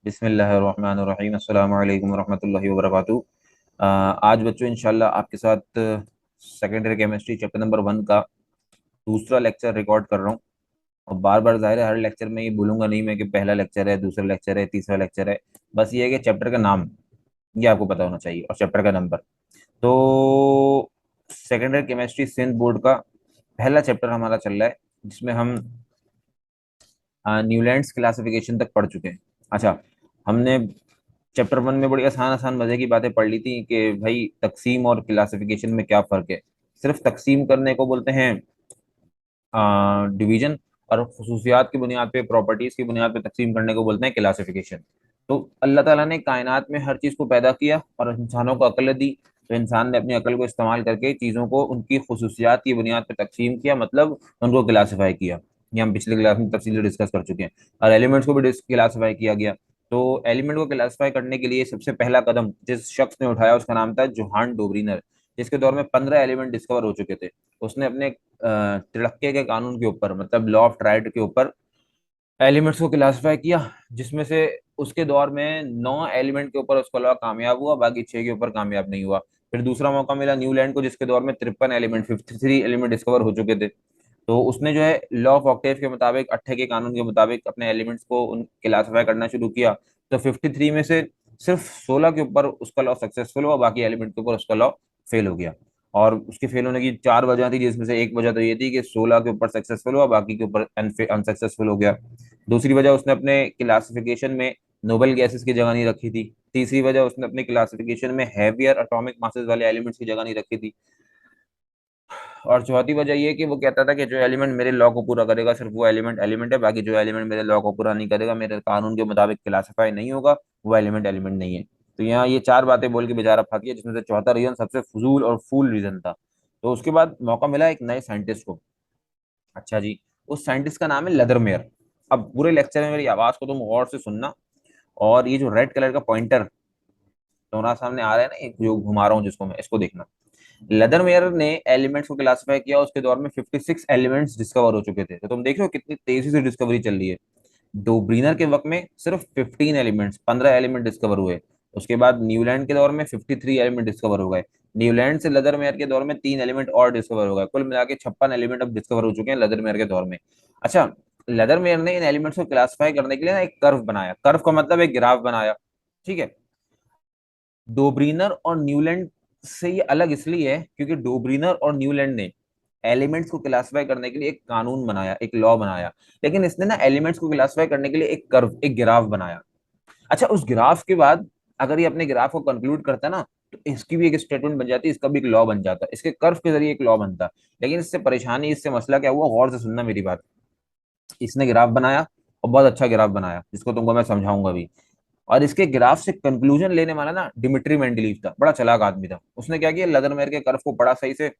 बिस्मिल्लाहिर्रहमानिर्रहीम अस्सलामु अलैकुम वरहमतुल्लाहि वबरकातुहू। आज बच्चों इंशाल्लाह आपके साथ सेकेंडरी केमिस्ट्री चैप्टर नंबर 1 का दूसरा लेक्चर रिकॉर्ड कर रहा हूँ। और बार बार ज़ाहिर है हर लेक्चर में ये बोलूंगा नहीं मैं कि पहला लेक्चर है, दूसरा लेक्चर है, तीसरा लेक्चर है। बस ये है कि चैप्टर का नाम ये आपको पता होना चाहिए और चैप्टर का नंबर। तो सेकेंडरी केमिस्ट्री सिंध बोर्ड का पहला चैप्टर हमारा चल रहा है, जिसमें हम न्यूलैंड्स क्लासिफिकेशन तक पढ़ चुके हैं। अच्छा, हमने चैप्टर 1 में बड़ी आसान आसान मजे की बातें पढ़ ली थी कि भाई तकसीम और क्लासिफिकेशन में क्या फर्क है। सिर्फ तकसीम करने को बोलते हैं डिवीजन, और खसूसियात की बुनियाद पे, प्रॉपर्टीज की बुनियाद पे तकसीम करने को बोलते हैं क्लासिफिकेशन। तो अल्लाह ताला ने कायनात में हर चीज़ को पैदा किया और इंसानों को अक्ल दी। तो इंसान ने अपनी अकल को इस्तेमाल करके चीज़ों को उनकी खसूसियात की बुनियाद पे तकसीम किया, मतलब उनको क्लासीफाई किया। ये हम पिछले क्लास में तफसीली डिस्कस कर चुके हैं। और एलिमेंट्स को भी क्लासीफाई किया गया। तो एलिमेंट को क्लासीफाई करने के लिए सबसे पहला कदम जिस शख्स ने उठाया उसका नाम था जोहान डोब्रीनर, जिसके दौर में 15 एलिमेंट डिस्कवर हो चुके थे। उसने अपने तिड़क्के के कानून के ऊपर, मतलब लॉ ऑफ ट्राइड के ऊपर एलिमेंट्स को क्लासिफाई किया, जिसमें से उसके दौर में 9 एलिमेंट के ऊपर उसका लॉ कामयाब हुआ, बाकी 6 के ऊपर कामयाब नहीं हुआ। फिर दूसरा मौका मिला न्यूलैंड को, जिसके दौर में 53 एलिमेंट, 53 एलिमेंट डिस्कवर हो चुके थे। तो उसने जो है लॉ ऑफ ऑक्टेव के मुताबिक, अट्ठे के कानून के मुताबिक अपने एलिमेंट्स को उन क्लासिफाई करना शुरू किया। तो 53 में से सिर्फ 16 के ऊपर उसका लॉ सक्सेसफुल हुआ, बाकी एलिमेंट के ऊपर उसका लॉ फेल हो गया। और उसके फेल होने की 4 वजह थी, जिसमें से एक वजह तो ये थी कि 16 के ऊपर सक्सेसफुल हुआ, बाकी के ऊपर अनसक्सेसफुल हो गया। दूसरी वजह, उसने अपने क्लासिफिकेशन में नोबल गैसेस की जगह नहीं रखी थी। तीसरी वजह, उसने अपने क्लासिफिकेशन में हैवियर एटॉमिक मासेस वाले एलिमेंट्स की जगह नहीं रखी थी। और चौथी वजह ये कि वो कहता था कि जो एलिमेंट मेरे लॉ को पूरा करेगा सिर्फ वो एलिमेंट एलिमेंट है, बाकी जो एलिमेंट मेरे लॉ को पूरा नहीं करेगा, मेरे कानून के मुताबिक क्लासिफाई नहीं होगा, वो एलिमेंट एलिमेंट नहीं है। तो यहाँ ये 4 बातें बोल के बेचारा फंस गया, जिसमें से चौथा रीजन सबसे फजूल और फूल रीजन था। तो उसके बाद मौका मिला एक नए साइंटिस्ट को। अच्छा जी, उस साइंटिस्ट का नाम है लेदरमेयर। अब पूरे लेक्चर में मेरी आवाज को तुम गौर से सुनना, और ये जो रेड कलर का पॉइंटर तुम्हारा सामने आ रहा है ना, ये जो घुमा रहा हूँ जिसको मैं, इसको देखना। लेदरमेयर ने एलिमेंट्स को क्लासिफाई किया, उसके दौर में 56 एलिमेंट्स डिस्कवर हो चुके थे। तो तुम देख रहे हो कितनी तेजी से डिस्कवरी चल रही है। डोब्रीनर के वक्त में सिर्फ 15 एलिमेंट्स, 15 एलिमेंट डिस्कवर हुए। उसके बाद न्यूलैंड के दौर में 53 एलिमेंट डिस्कवर हो गए। न्यूलैंड से लेदरमेयर के दौर में 3 एलिमेंट और डिस्कवर हो गए। कुल मिला के 56 एलिमेंट अब डिस्कवर हो चुके हैं लेदरमेयर के दौर में। अच्छा, लेदरमेयर ने इन एलिमेंट्स को क्लासिफाई करने के लिए ना एक कर्व बनाया। कर्व का मतलब एक ग्राफ बनाया, ठीक है। डोब्रीनर और न्यूलैंड से ये अलग इसलिए है क्योंकि डोब्रीनर और न्यूलैंड ने एलिमेंट्स को क्लासिफाई करने के लिए एक कानून बनाया, एक लॉ बनाया। लेकिन इसने ना एलिमेंट्स को क्लासिफाई करने के लिए एक कर्व, एक ग्राफ बनाया। अच्छा, उस ग्राफ के बाद अगर ये अपने ग्राफ को कंक्लूड करता ना, तो इसकी भी एक स्टेटमेंट बन जाती, इसका भी एक लॉ बन जाता, इसके कर्व के जरिए एक लॉ बनता। लेकिन इससे परेशानी, इससे मसला क्या हुआ, गौर से सुनना मेरी बात। इसने ग्राफ बनाया और बहुत अच्छा ग्राफ बनाया, जिसको तुमको मैं समझाऊंगा भी। और इसके ग्राफ से कंक्लूजन लेने वाला ना डिमिट्री मेंडलीव था, बड़ा चालाक आदमी था। उसने क्या किया, लेदरमेयर के कर्व को पढ़ा सही से,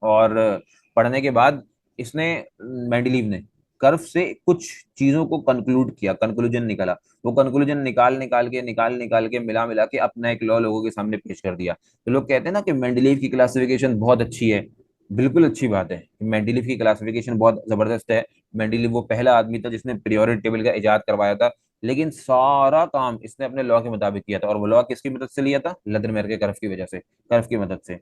और पढ़ने के बाद इसने, मेंडलीव ने कर्व से कुछ चीजों को कंक्लूड किया, कंक्लूजन निकाला। वो कंक्लूजन निकाल निकाल के मिला मिला के अपना एक लॉ लोगों के सामने पेश कर दिया। तो लोग कहते हैं ना कि मेंडलीव की क्लासिफिकेशन बहुत अच्छी है। बिल्कुल अच्छी बात है, मेंडलीव की क्लासिफिकेशन बहुत जबरदस्त है। मेंडलीव वो पहला आदमी था जिसने पीरियोडिक टेबल का इजाद करवाया था। लेकिन सारा काम इसने अपने लॉ के मुताबिक किया था, और वो लॉ किसकी मदद से लिया था, लेदरमेयर के कर्व की वजह से, कर्व की मदद से।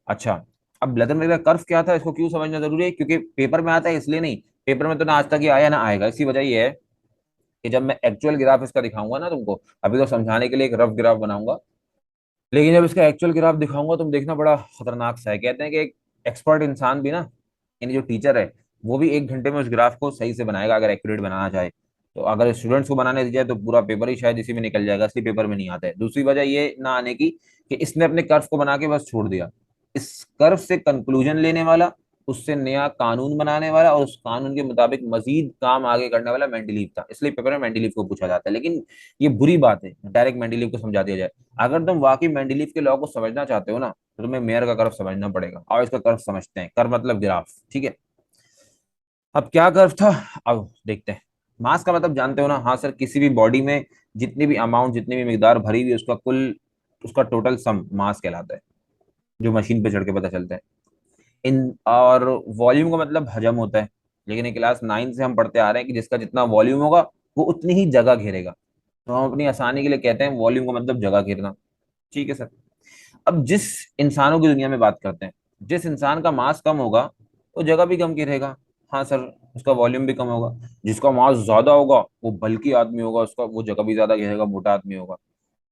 अच्छा, अब लेदरमेयर का कर्व क्या था, इसको क्यों समझना जरूरी है, क्योंकि पेपर में आता है इसलिए नहीं। पेपर में तो ना आज तक ये आया ना आएगा। इसी वजह ये है कि जब मैं एक्चुअल ग्राफ इसका दिखाऊंगा ना तुमको, अभी तो समझाने के लिए एक रफ ग्राफ बनाऊंगा, लेकिन जब इसका एक्चुअल ग्राफ दिखाऊंगा तुम देखना बड़ा खतरनाक सा है। कहते हैं कि एक एक्सपर्ट इंसान भी ना, यानी जो टीचर है, वो भी 1 घंटे में उस ग्राफ को सही से बनाएगा अगर एक्यूरेट बनाना चाहे। तो अगर स्टूडेंट्स को बनाने दिया जाए तो पूरा पेपर ही शायद इसी में निकल जाएगा, इसलिए पेपर में नहीं आता है। दूसरी वजह ये ना आने की कि इसने अपने कर्व को बना के बस छोड़ दिया। इस कर्व से कंक्लूजन लेने वाला, उससे नया कानून बनाने वाला, और उस कानून के मुताबिक मजीद काम आगे करने वाला मेंडलीव था। इसलिए पेपर में मेंडलीव को पूछा जाता है। लेकिन ये बुरी बात है डायरेक्ट मेंडलीव को समझा दिया जाए। अगर तुम वाकई मेंडलीव के लॉ को समझना चाहते हो ना, तो तुम्हें मेयर का कर्व समझना पड़ेगा। और इसका कर्व समझते हैं, कर्व मतलब ग्राफ, ठीक है। अब क्या कर्व था, अब देखते हैं। मास का मतलब जानते हो ना, हाँ सर, किसी भी बॉडी में जितनी भी अमाउंट, जितनी भी मिकदार भरी हुई है, उसका कुल, उसका टोटल सम मास कहलाता है, जो मशीन पे चढ़ के पता चलता है। इन और वॉल्यूम का मतलब हजम होता है। लेकिन ये क्लास 9 से हम पढ़ते आ रहे हैं कि जिसका जितना वॉल्यूम होगा वो उतनी ही जगह घेरेगा। तो हम अपनी आसानी के लिए कहते हैं वॉल्यूम का मतलब जगह घेरना। ठीक है सर। अब जिस इंसानों की दुनिया में बात करते हैं, जिस इंसान का मास कम होगा वो जगह भी कम घेरेगा। हाँ सर, उसका वॉल्यूम भी कम होगा। जिसका मास ज्यादा होगा वो बल्कि आदमी होगा, उसका वो जगह भी ज्यादा घेरेगा, मोटा आदमी होगा।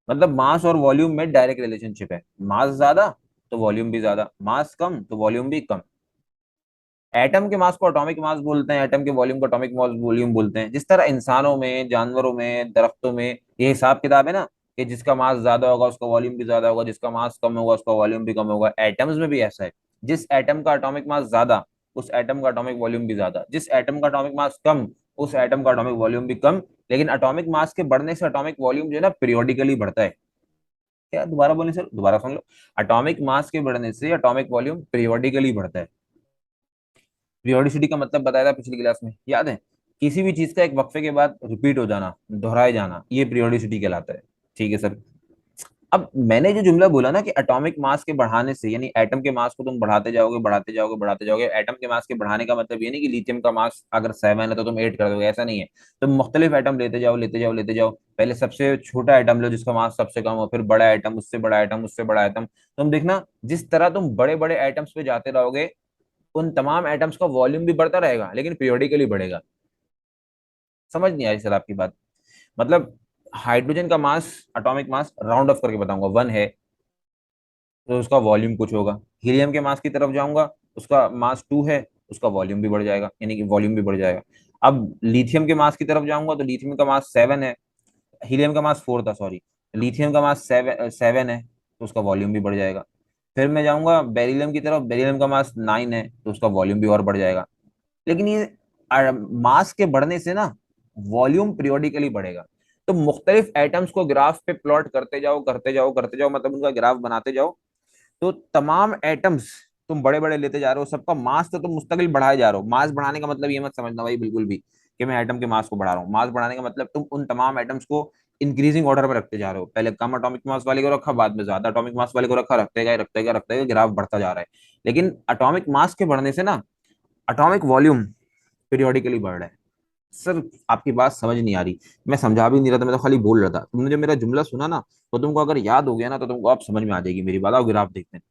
मतलब मास और वॉल्यूम में डायरेक्ट रिलेशनशिप है। मास ज्यादा तो वॉल्यूम भी ज्यादा, मास कम तो वॉल्यूम भी कम। एटम के मास को एटॉमिक मास बोलते हैं, एटम के वॉल्यूम को एटॉमिक वॉल्यूम बोलते हैं। जिस तरह इंसानों में, जानवरों में, दरख्तों में ये हिसाब किताब है ना, कि जिसका मास ज्यादा होगा उसका वॉल्यूम भी ज्यादा होगा, जिसका मास कम होगा उसका वॉल्यूम भी कम होगा। एटम्स में भी ऐसा है। जिस एटम का एटॉमिक मास ज्यादा उस एटम का एटॉमिक वॉल्यूम भी ज्यादा, जिस एटम का एटॉमिक मास कम उस एटम का एटॉमिक वॉल्यूम भी कम। लेकिन एटॉमिक मास के बढ़ने से एटॉमिक वॉल्यूम जो है ना पीरियोडिकली बढ़ता है। क्या दोबारा बोले सर, दोबारा सुन लो। एटॉमिक मास के बढ़ने से एटॉमिक वॉल्यूम पीरियोडिकली बढ़ता है। पीरियोडिसिटी का मतलब बताया था पिछली क्लास में, याद है? किसी भी चीज का एक वक्फे के बाद रिपीट हो जाना, दोहराए जाना, ये पीरियोडिसिटी कहलाता है। ठीक है सर। अब मैंने जो जुमला बोला ना कि एटॉमिक मास के बढ़ाने से, यानी एटम के मास को तुम बढ़ाते जाओगे बढ़ाते जाओगे बढ़ाते जाओगे। एटम के मास के बढ़ाने का मतलब ये नहीं कि लिथियम का मास अगर 7 है तो तुम 8 कर दोगे, ऐसा नहीं है। तुम मुख्तलिफ एटम लेते जाओ लेते जाओ लेते जाओ। पहले सबसे छोटा एटम लो जिसका मास सबसे कम हो, फिर बड़ा एटम, उससे बड़ा एटम, उससे बड़ा एटम। तुम देखना जिस तरह तुम बड़े बड़े एटम्स पे जाते रहोगे उन तमाम एटम्स का वॉल्यूम भी बढ़ता रहेगा लेकिन पीरियोडिकली बढ़ेगा। समझ नहीं आई सर आपकी बात? मतलब हाइड्रोजन का मास, एटॉमिक मास राउंड ऑफ करके बताऊंगा 1 है, तो उसका वॉल्यूम कुछ होगा। हीलियम के मास की तरफ जाऊंगा, उसका मास 2 है, उसका वॉल्यूम भी बढ़ जाएगा, यानी कि वॉल्यूम भी बढ़ जाएगा। अब लिथियम के मास की तरफ जाऊंगा तो लिथियम का मास 7 है, हीलियम का मास 4 था सॉरी, लिथियम का मास 7 है, तो उसका वॉल्यूम भी बढ़ जाएगा। फिर मैं जाऊंगा बेरिलियम की तरफ, बेरिलियम का मास 9 है, तो उसका वॉल्यूम भी और बढ़ जाएगा। लेकिन ये मास के बढ़ने से ना वॉल्यूम पीरियोडिकली बढ़ेगा। तो मुख्तलिफ एटम्स को ग्राफ पे प्लॉट करते जाओ करते जाओ करते जाओ, मतलब उनका ग्राफ बनाते जाओ। तो तमाम एटम्स तुम बड़े बड़े लेते जा रहे हो, सबका मास तो तुम मुस्तकिल बढ़ाए जा रहे हो। मास बढ़ाने का मतलब ये मत समझना भाई बिल्कुल भी कि मैं एटम के मास को बढ़ा रहा हूँ। मास बढ़ाने का मतलब तुम उन तमाम एटम्स को इंक्रीजिंग ऑर्डर पर रखते जा रहे हो। पहले कम एटॉमिक मास वाले को रखा, बाद में ज्यादा एटॉमिक मास वाले को रखा, रखते गए रखते गए रखते गए, ग्राफ बढ़ता जा रहा है। लेकिन एटॉमिक मास के बढ़ने से ना एटॉमिक वॉल्यूम पीरियोडिकली बढ़ रहा है। सर आपकी बात समझ नहीं आ रही। मैं समझा भी नहीं रहा था, मैं तो खाली बोल रहा था। तुमने जब मेरा जुमला सुना ना तो तुमको अगर याद हो गया ना तो तुमको आप समझ में आ जाएगी मेरी बात। आओ ग्राफ देखते हैं।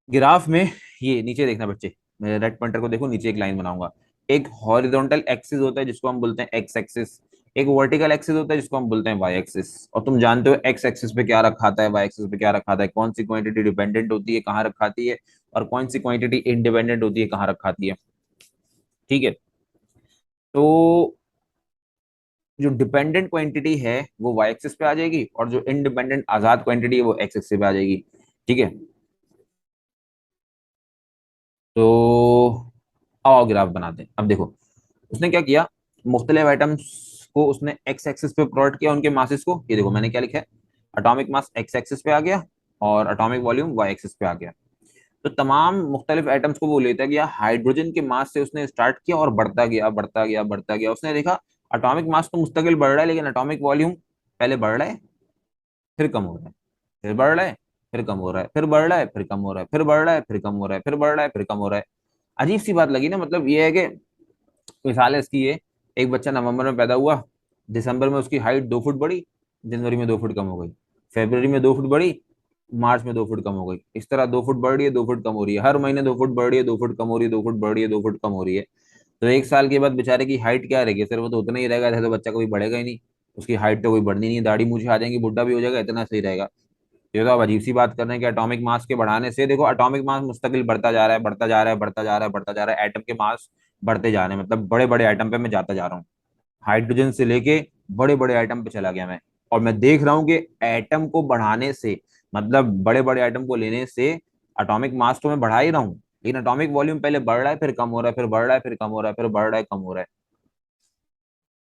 ग्राफ में ये नीचे देखना बच्चे, मेरे रेड पॉइंटर को देखो, नीचे एक लाइन बनाऊंगा। एक हॉरिजॉन्टल एक्सिस होता है जिसको हम बोलते हैं एक्स एक्सिस, एक वर्टिकल एक्सिस होता है जिसको हम बोलते हैं वाई एक्सिस। और तुम जानते हो एक्स एक्सिस पे क्या रखा आता है, वाई एक्सिस पे क्या रखा आता है, कौन सी क्वांटिटी डिपेंडेंट होती है कहाँ रखाती है, और कौन सी क्वांटिटी इंडिपेंडेंट होती है कहाँ रखाती है। ठीक है। तो जो डिपेंडेंट क्वांटिटी है वो वाई एक्सिस पे आ जाएगी, और जो इंडिपेंडेंट आजाद क्वांटिटी है वो एक्स एक्सिस पे आ जाएगी। ठीक है। तो आओ ग्राफ बनाते हैं। अब देखो उसने क्या किया, मुख्तलिफ आइटम्स को उसने एक्स एक्सिस पे प्लॉट किया, उनके मासेस को। ये देखो मैंने क्या लिखा है, एटॉमिक मास एक्स एक्सिस पे आ गया और एटॉमिक वॉल्यूम वाई एक्सिस पे आ गया। तो तमाम मुख्तलिफ एटम्स को वो लेता गया, हाइड्रोजन के मास से उसने स्टार्ट किया और बढ़ता गया बढ़ता गया बढ़ता गया। उसने देखा एटॉमिक मास तो मुस्तकिल बढ़ रहा है लेकिन एटॉमिक वॉल्यूम पहले बढ़ रहा है फिर कम हो रहा है, फिर बढ़ रहा है फिर कम हो रहा है, फिर बढ़ रहा है फिर कम हो रहा है, फिर बढ़ रहा है फिर कम हो रहा है, फिर बढ़ रहा है फिर कम हो रहा है। अजीब सी बात लगी ना। मतलब ये है कि मिसाल है इसकी ये, एक बच्चा नवंबर में पैदा हुआ, दिसंबर में उसकी हाइट 2 फुट बढ़ी, जनवरी में 2 फुट कम हो गई, फरवरी में 2 फुट बढ़ी, मार्च में 2 फुट कम हो गई। इस तरह 2 फुट बढ़ रही है 2 फुट कम हो रही है, हर महीने 2 फुट बढ़ रही है 2 फुट कम हो रही है, 2 फुट बढ़ रही है 2 फुट कम हो रही है। तो एक साल के बाद बेचारे की हाइट क्या रहेगी सर? वो तो उतना ही रहेगा, ऐसे तो बच्चा कभी बढ़ेगा ही नहीं। उसकी हाइट तो कोई बढ़नी नहीं, दाढ़ी मूछें आ जाएंगी, बुढ़ा भी हो जाएगा, इतना सही रहेगा। ये तो आप अजीब सी बात कर रहे हैं कि एटॉमिक मास के बढ़ाने से, देखो एटॉमिक मास मुस्तकिल बढ़ता जा रहा है बढ़ता जा रहा है बढ़ता जा रहा है बढ़ता जा रहा है, एटम के मास बढ़ते जा रहे हैं, मतलब बड़े बड़े एटम पे मैं जाता जा रहा हूँ। हाइड्रोजन से लेके बड़े बड़े एटम पे चला गया मैं। और मैं देख रहा हूँ कि एटम को बढ़ाने से, मतलब बड़े बड़े एटम को लेने से एटॉमिक मास तो मैं बढ़ा ही रहा हूँ, लेकिन एटॉमिक वॉल्यूम पहले बढ़ रहा है फिर कम हो रहा है, फिर बढ़ रहा है फिर कम हो रहा है, फिर बढ़ रहा है कम हो रहा है।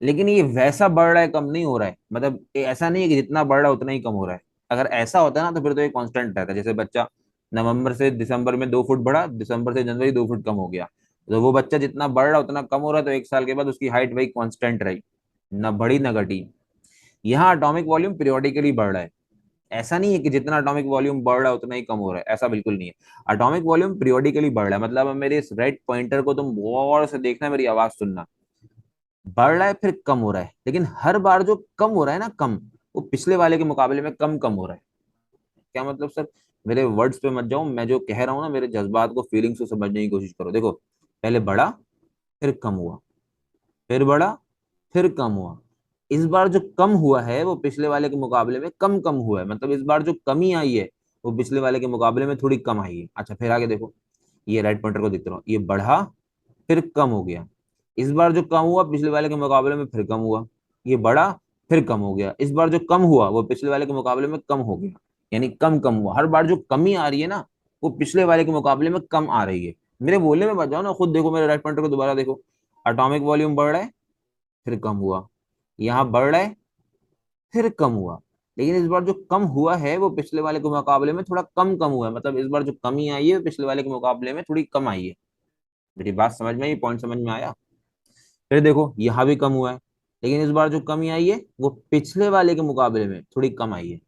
लेकिन ये वैसा बढ़ रहा है कम नहीं हो रहा है, मतलब ये ऐसा नहीं है कि जितना बढ़ रहा है उतना ही कम हो रहा है। अगर ऐसा होता ना तो फिर तो ये कांस्टेंट रहता। जैसे बच्चा नवंबर से दिसंबर में 2 फुट बढ़ा, दिसंबर से जनवरी 2 फुट कम हो गया, तो वो बच्चा जितना बढ़ रहा उतना कम हो रहा है, तो एक साल के बाद उसकी हाइट वही कांस्टेंट रही, ना बढ़ी ना घटी। यहाँ एटॉमिक वॉल्यूम पीरियोडिकली बढ़ रहा है। ऐसा नहीं है कि जितना एटॉमिक वॉल्यूम बढ़ रहा है उतना ही कम हो रहा है, ऐसा बिल्कुल नहीं है। एटॉमिक वॉल्यूम पीरियोडिकली बढ़ रहा है। मतलब अब मेरे इस रेड पॉइंटर को तुम गौर से देखना, मेरी आवाज सुनना। बढ़ रहा है फिर कम हो रहा है, लेकिन हर बार जो कम हो रहा है ना, कम, वो पिछले वाले के मुकाबले में कम कम हो रहा है। क्या मतलब सर? मेरे वर्ड्स पे मत जाओ, मैं जो कह रहा हूँ ना, मेरे जज्बात को, फीलिंग्स को समझने की कोशिश करो। देखो, पहले बढ़ा, फिर कम हुआ, फिर बढ़ा, फिर कम हुआ। इस बार जो कम हुआ है वो पिछले वाले के मुकाबले में कम कम हुआ है, मतलब इस बार जो कमी आई है वो पिछले वाले के मुकाबले में थोड़ी कम आई है। अच्छा, फिर आगे देखो, ये राइट पॉइंटर को देखते रहो, ये बढ़ा फिर कम हो गया। इस बार जो कम हुआ पिछले वाले के मुकाबले में फिर कम हुआ। ये बढ़ा फिर कम हो गया। इस बार जो कम हुआ वो पिछले वाले के मुकाबले में कम हो गया, यानी कम कम हुआ। हर बार जो कमी आ रही है ना, वो पिछले वाले के मुकाबले में कम आ रही है। मेरे बोलने में बच जाओ ना, खुद देखो, मेरे राइट पॉइंटर को दोबारा देखो। एटॉमिक वॉल्यूम बढ़ रहा है, फिर कम हुआ, यहाँ बढ़ रहा है, फिर कम हुआ। लेकिन इस बार जो कम हुआ है वो पिछले वाले के मुकाबले में थोड़ा कम कम हुआ है, मतलब इस बार जो कमी आई है वो पिछले वाले के मुकाबले में थोड़ी कम आई है। मेरी बात समझ में आई? पॉइंट समझ में आया? फिर देखो, यहाँ भी कम हुआ है, लेकिन इस बार जो कमी आई है वो पिछले वाले के मुकाबले में थोड़ी कम आई है।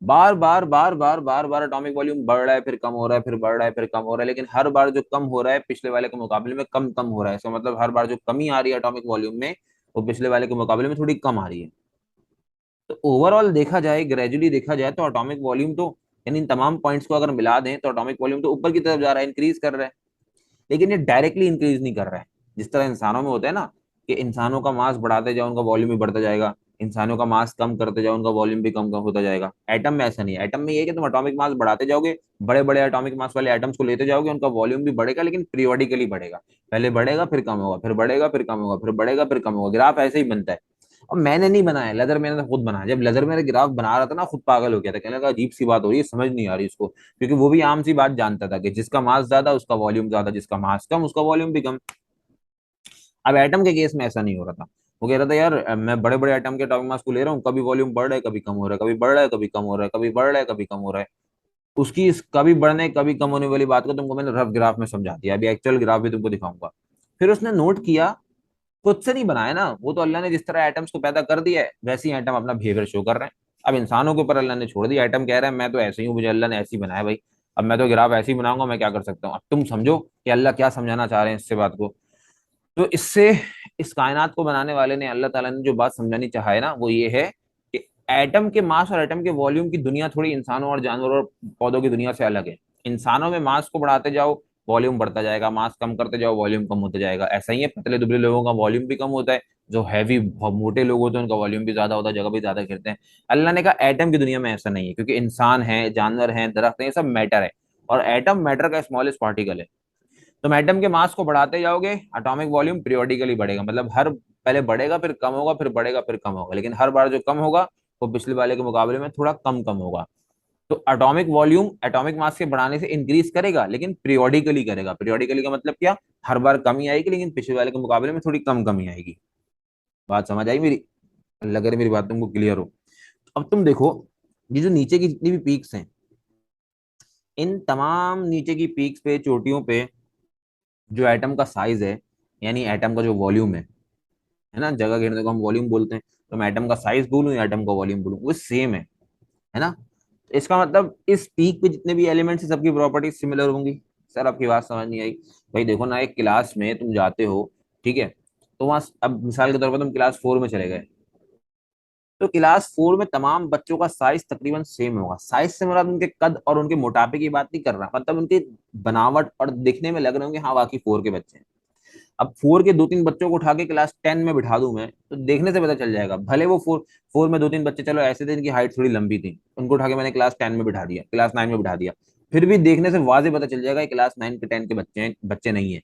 बार बार बार बार बार बार एटॉमिक वॉल्यूम बढ़ रहा है, फिर कम हो रहा है, फिर बढ़ रहा है, फिर कम हो रहा है, लेकिन हर बार जो कम हो रहा है पिछले वाले के मुकाबले में कम कम हो रहा है। इसका मतलब हर बार जो कमी आ रही है एटॉमिक वॉल्यूम में, वो पिछले वाले के मुकाबले में थोड़ी कम आ रही है। तो ओवरऑल देखा जाए, ग्रेजुअली देखा जाए, तो एटॉमिक वॉल्यूम तो, यानी इन तमाम पॉइंट्स को अगर मिला दें तो एटॉमिक वॉल्यूम तो ऊपर की तरफ जा रहा है, इंक्रीज कर रहा है। लेकिन ये डायरेक्टली इंक्रीज नहीं कर रहा है। जिस तरह इंसानों में होता है ना, कि इंसानों का मास बढ़ाते जाओ उनका वॉल्यूम भी बढ़ता जाएगा, इंसानों का मास कम करते जाओ उनका वॉल्यूम भी कम कम होता जाएगा। एटम में ऐसा नहीं है। एटम में ये है कि तुम एटॉमिक मास बढ़ाते जाओगे, बड़े बड़े एटॉमिक मास वाले एटम्स को लेते जाओगे, उनका वॉल्यूम भी बढ़ेगा, लेकिन पीरियोडिकली बढ़ेगा। पहले बढ़ेगा फिर कम होगा, फिर बढ़ेगा फिर कम होगा, फिर बढ़ेगा फिर कम होगा। ग्राफ ऐसे ही बनता है। और मैंने नहीं बनाया, लेदर मैंने तो खुद बनाया। जब लेदर मेरे ग्राफ बना रहा था ना, खुद पागल हो गया था, कहने लगा अजीब सी बात हो रही है, समझ नहीं आ रही इसको, क्योंकि वो भी आम सी बात जानता था कि जिसका मास ज्यादा उसका वॉल्यूम ज्यादा, जिसका मास कम उसका वॉल्यूम भी कम। अब एटम के केस में ऐसा नहीं हो रहा था। वो कह रहा था यार, मैं बड़े बड़े एटम के एटॉमिक मास को ले रहा हूँ, कभी वॉल्यूम बढ़ रहा है, कभी कम हो रहा है, कभी बढ़ रहा है, कभी कम हो रहा है, कभी बढ़ रहा है, कभी कम हो रहा है। उसकी इस कभी बढ़ने कभी कम होने वाली बात को तुमको मैंने रफ ग्राफ में समझा दिया, अभी एक्चुअल ग्राफ भी तुमको दिखाऊंगा। फिर उसने नोट किया, खुद से नहीं बनाया ना, वो तो अल्लाह ने जिस तरह एटम्स को पैदा कर दिया है वैसे ही एटम अपना बिहेवियर शो कर रहे हैं। अब इंसानों के ऊपर अल्लाह ने छोड़ दिया, एटम कह रहा है मैं तो ऐसे ही हूँ, मुझे अल्लाह ने ऐसे ही बनाया भाई। अब मैं तो ग्राफ ऐसे ही बनाऊंगा, मैं क्या कर सकता हूँ? अब तुम समझो कि अल्लाह क्या समझाना चाह रहे हैं इससे बात को। तो इससे, इस कायनात को बनाने वाले ने, अल्लाह ताला ने जो बात समझानी चाहा है ना, वो ये है कि एटम के मास और एटम के वॉल्यूम की दुनिया थोड़ी इंसानों और जानवरों और पौधों की दुनिया से अलग है। इंसानों में मास को बढ़ाते जाओ वॉल्यूम बढ़ता जाएगा, मास कम करते जाओ वॉल्यूम कम होता जाएगा। ऐसा ही है, पतले दुबले लोगों का वॉल्यूम भी कम होता है, जो हैवी बहुत मोटे लोग होते हैं उनका वॉल्यूम भी ज्यादा होता है, जगह भी ज्यादा घेरते हैं। अल्लाह ने कहा एटम की दुनिया में ऐसा नहीं है, क्योंकि इंसान है, जानवर है, दरख्त है, ये सब मैटर है, और एटम मैटर का स्मॉलेस्ट पार्टिकल है। तुम एटम के मास को बढ़ाते जाओगे, एटॉमिक वॉल्यूम पीरियोडिकली बढ़ेगा, मतलब हर, पहले बढ़ेगा फिर कम होगा, फिर बढ़ेगा फिर कम होगा, लेकिन हर बार जो कम होगा वो पिछले वाले के मुकाबले में थोड़ा कम कम होगा। तो एटॉमिक वॉल्यूम एटॉमिक मास के बढ़ाने से इंक्रीज करेगा, लेकिन पीरियोडिकली करेगा। पीरियोडिकली का मतलब क्या? हर बार कमी आएगी, लेकिन पिछले वाले के मुकाबले में थोड़ी कम कमी आएगी। बात समझ आई मेरी? लग रही मेरी बात तुमको क्लियर हो? अब तुम देखो, ये जो नीचे की जितनी भी पीक्स हैं, इन तमाम नीचे की पीक्स पे, चोटियों पे, जो एटम का साइज है, यानी एटम का जो वॉल्यूम है ना, जगह घेरने को हम वॉल्यूम बोलते हैं, तो मैं एटम का साइज बोलूं या एटम का वॉल्यूम बोलूं, वो सेम है ना? तो इसका मतलब इस पीक पे जितने भी एलिमेंट्स हैं सबकी प्रॉपर्टीज सिमिलर होंगी। सर आपकी बात समझ नहीं आई? भाई देखो ना, एक क्लास में तुम जाते हो, ठीक है, तो वहां अब मिसाल के तौर पर तुम क्लास 4 में चले गए, तो क्लास 4 में तमाम बच्चों का साइज तकरीबन सेम होगा। साइज से मुराद उनके कद और उनके मोटापे की बात नहीं कर रहा, मतलब उनके बनावट और दिखने में लग रहे होंगे हाँ वाकई 4 के बच्चे हैं। अब 4 के 2-3 बच्चों को उठा के क्लास 10 में बिठा दूं मैं, तो देखने से पता चल जाएगा, भले वो 4 में 2-3 बच्चे चलो ऐसे थे जिनकी हाइट थोड़ी लंबी थी, उनको उठा के मैंने क्लास 10 में बिठा दिया, क्लास 9 में बिठा दिया, फिर भी देखने से वाजे पता चल जाएगा क्लास 9 के 10 के बच्चे हैं, बच्चे नहीं है।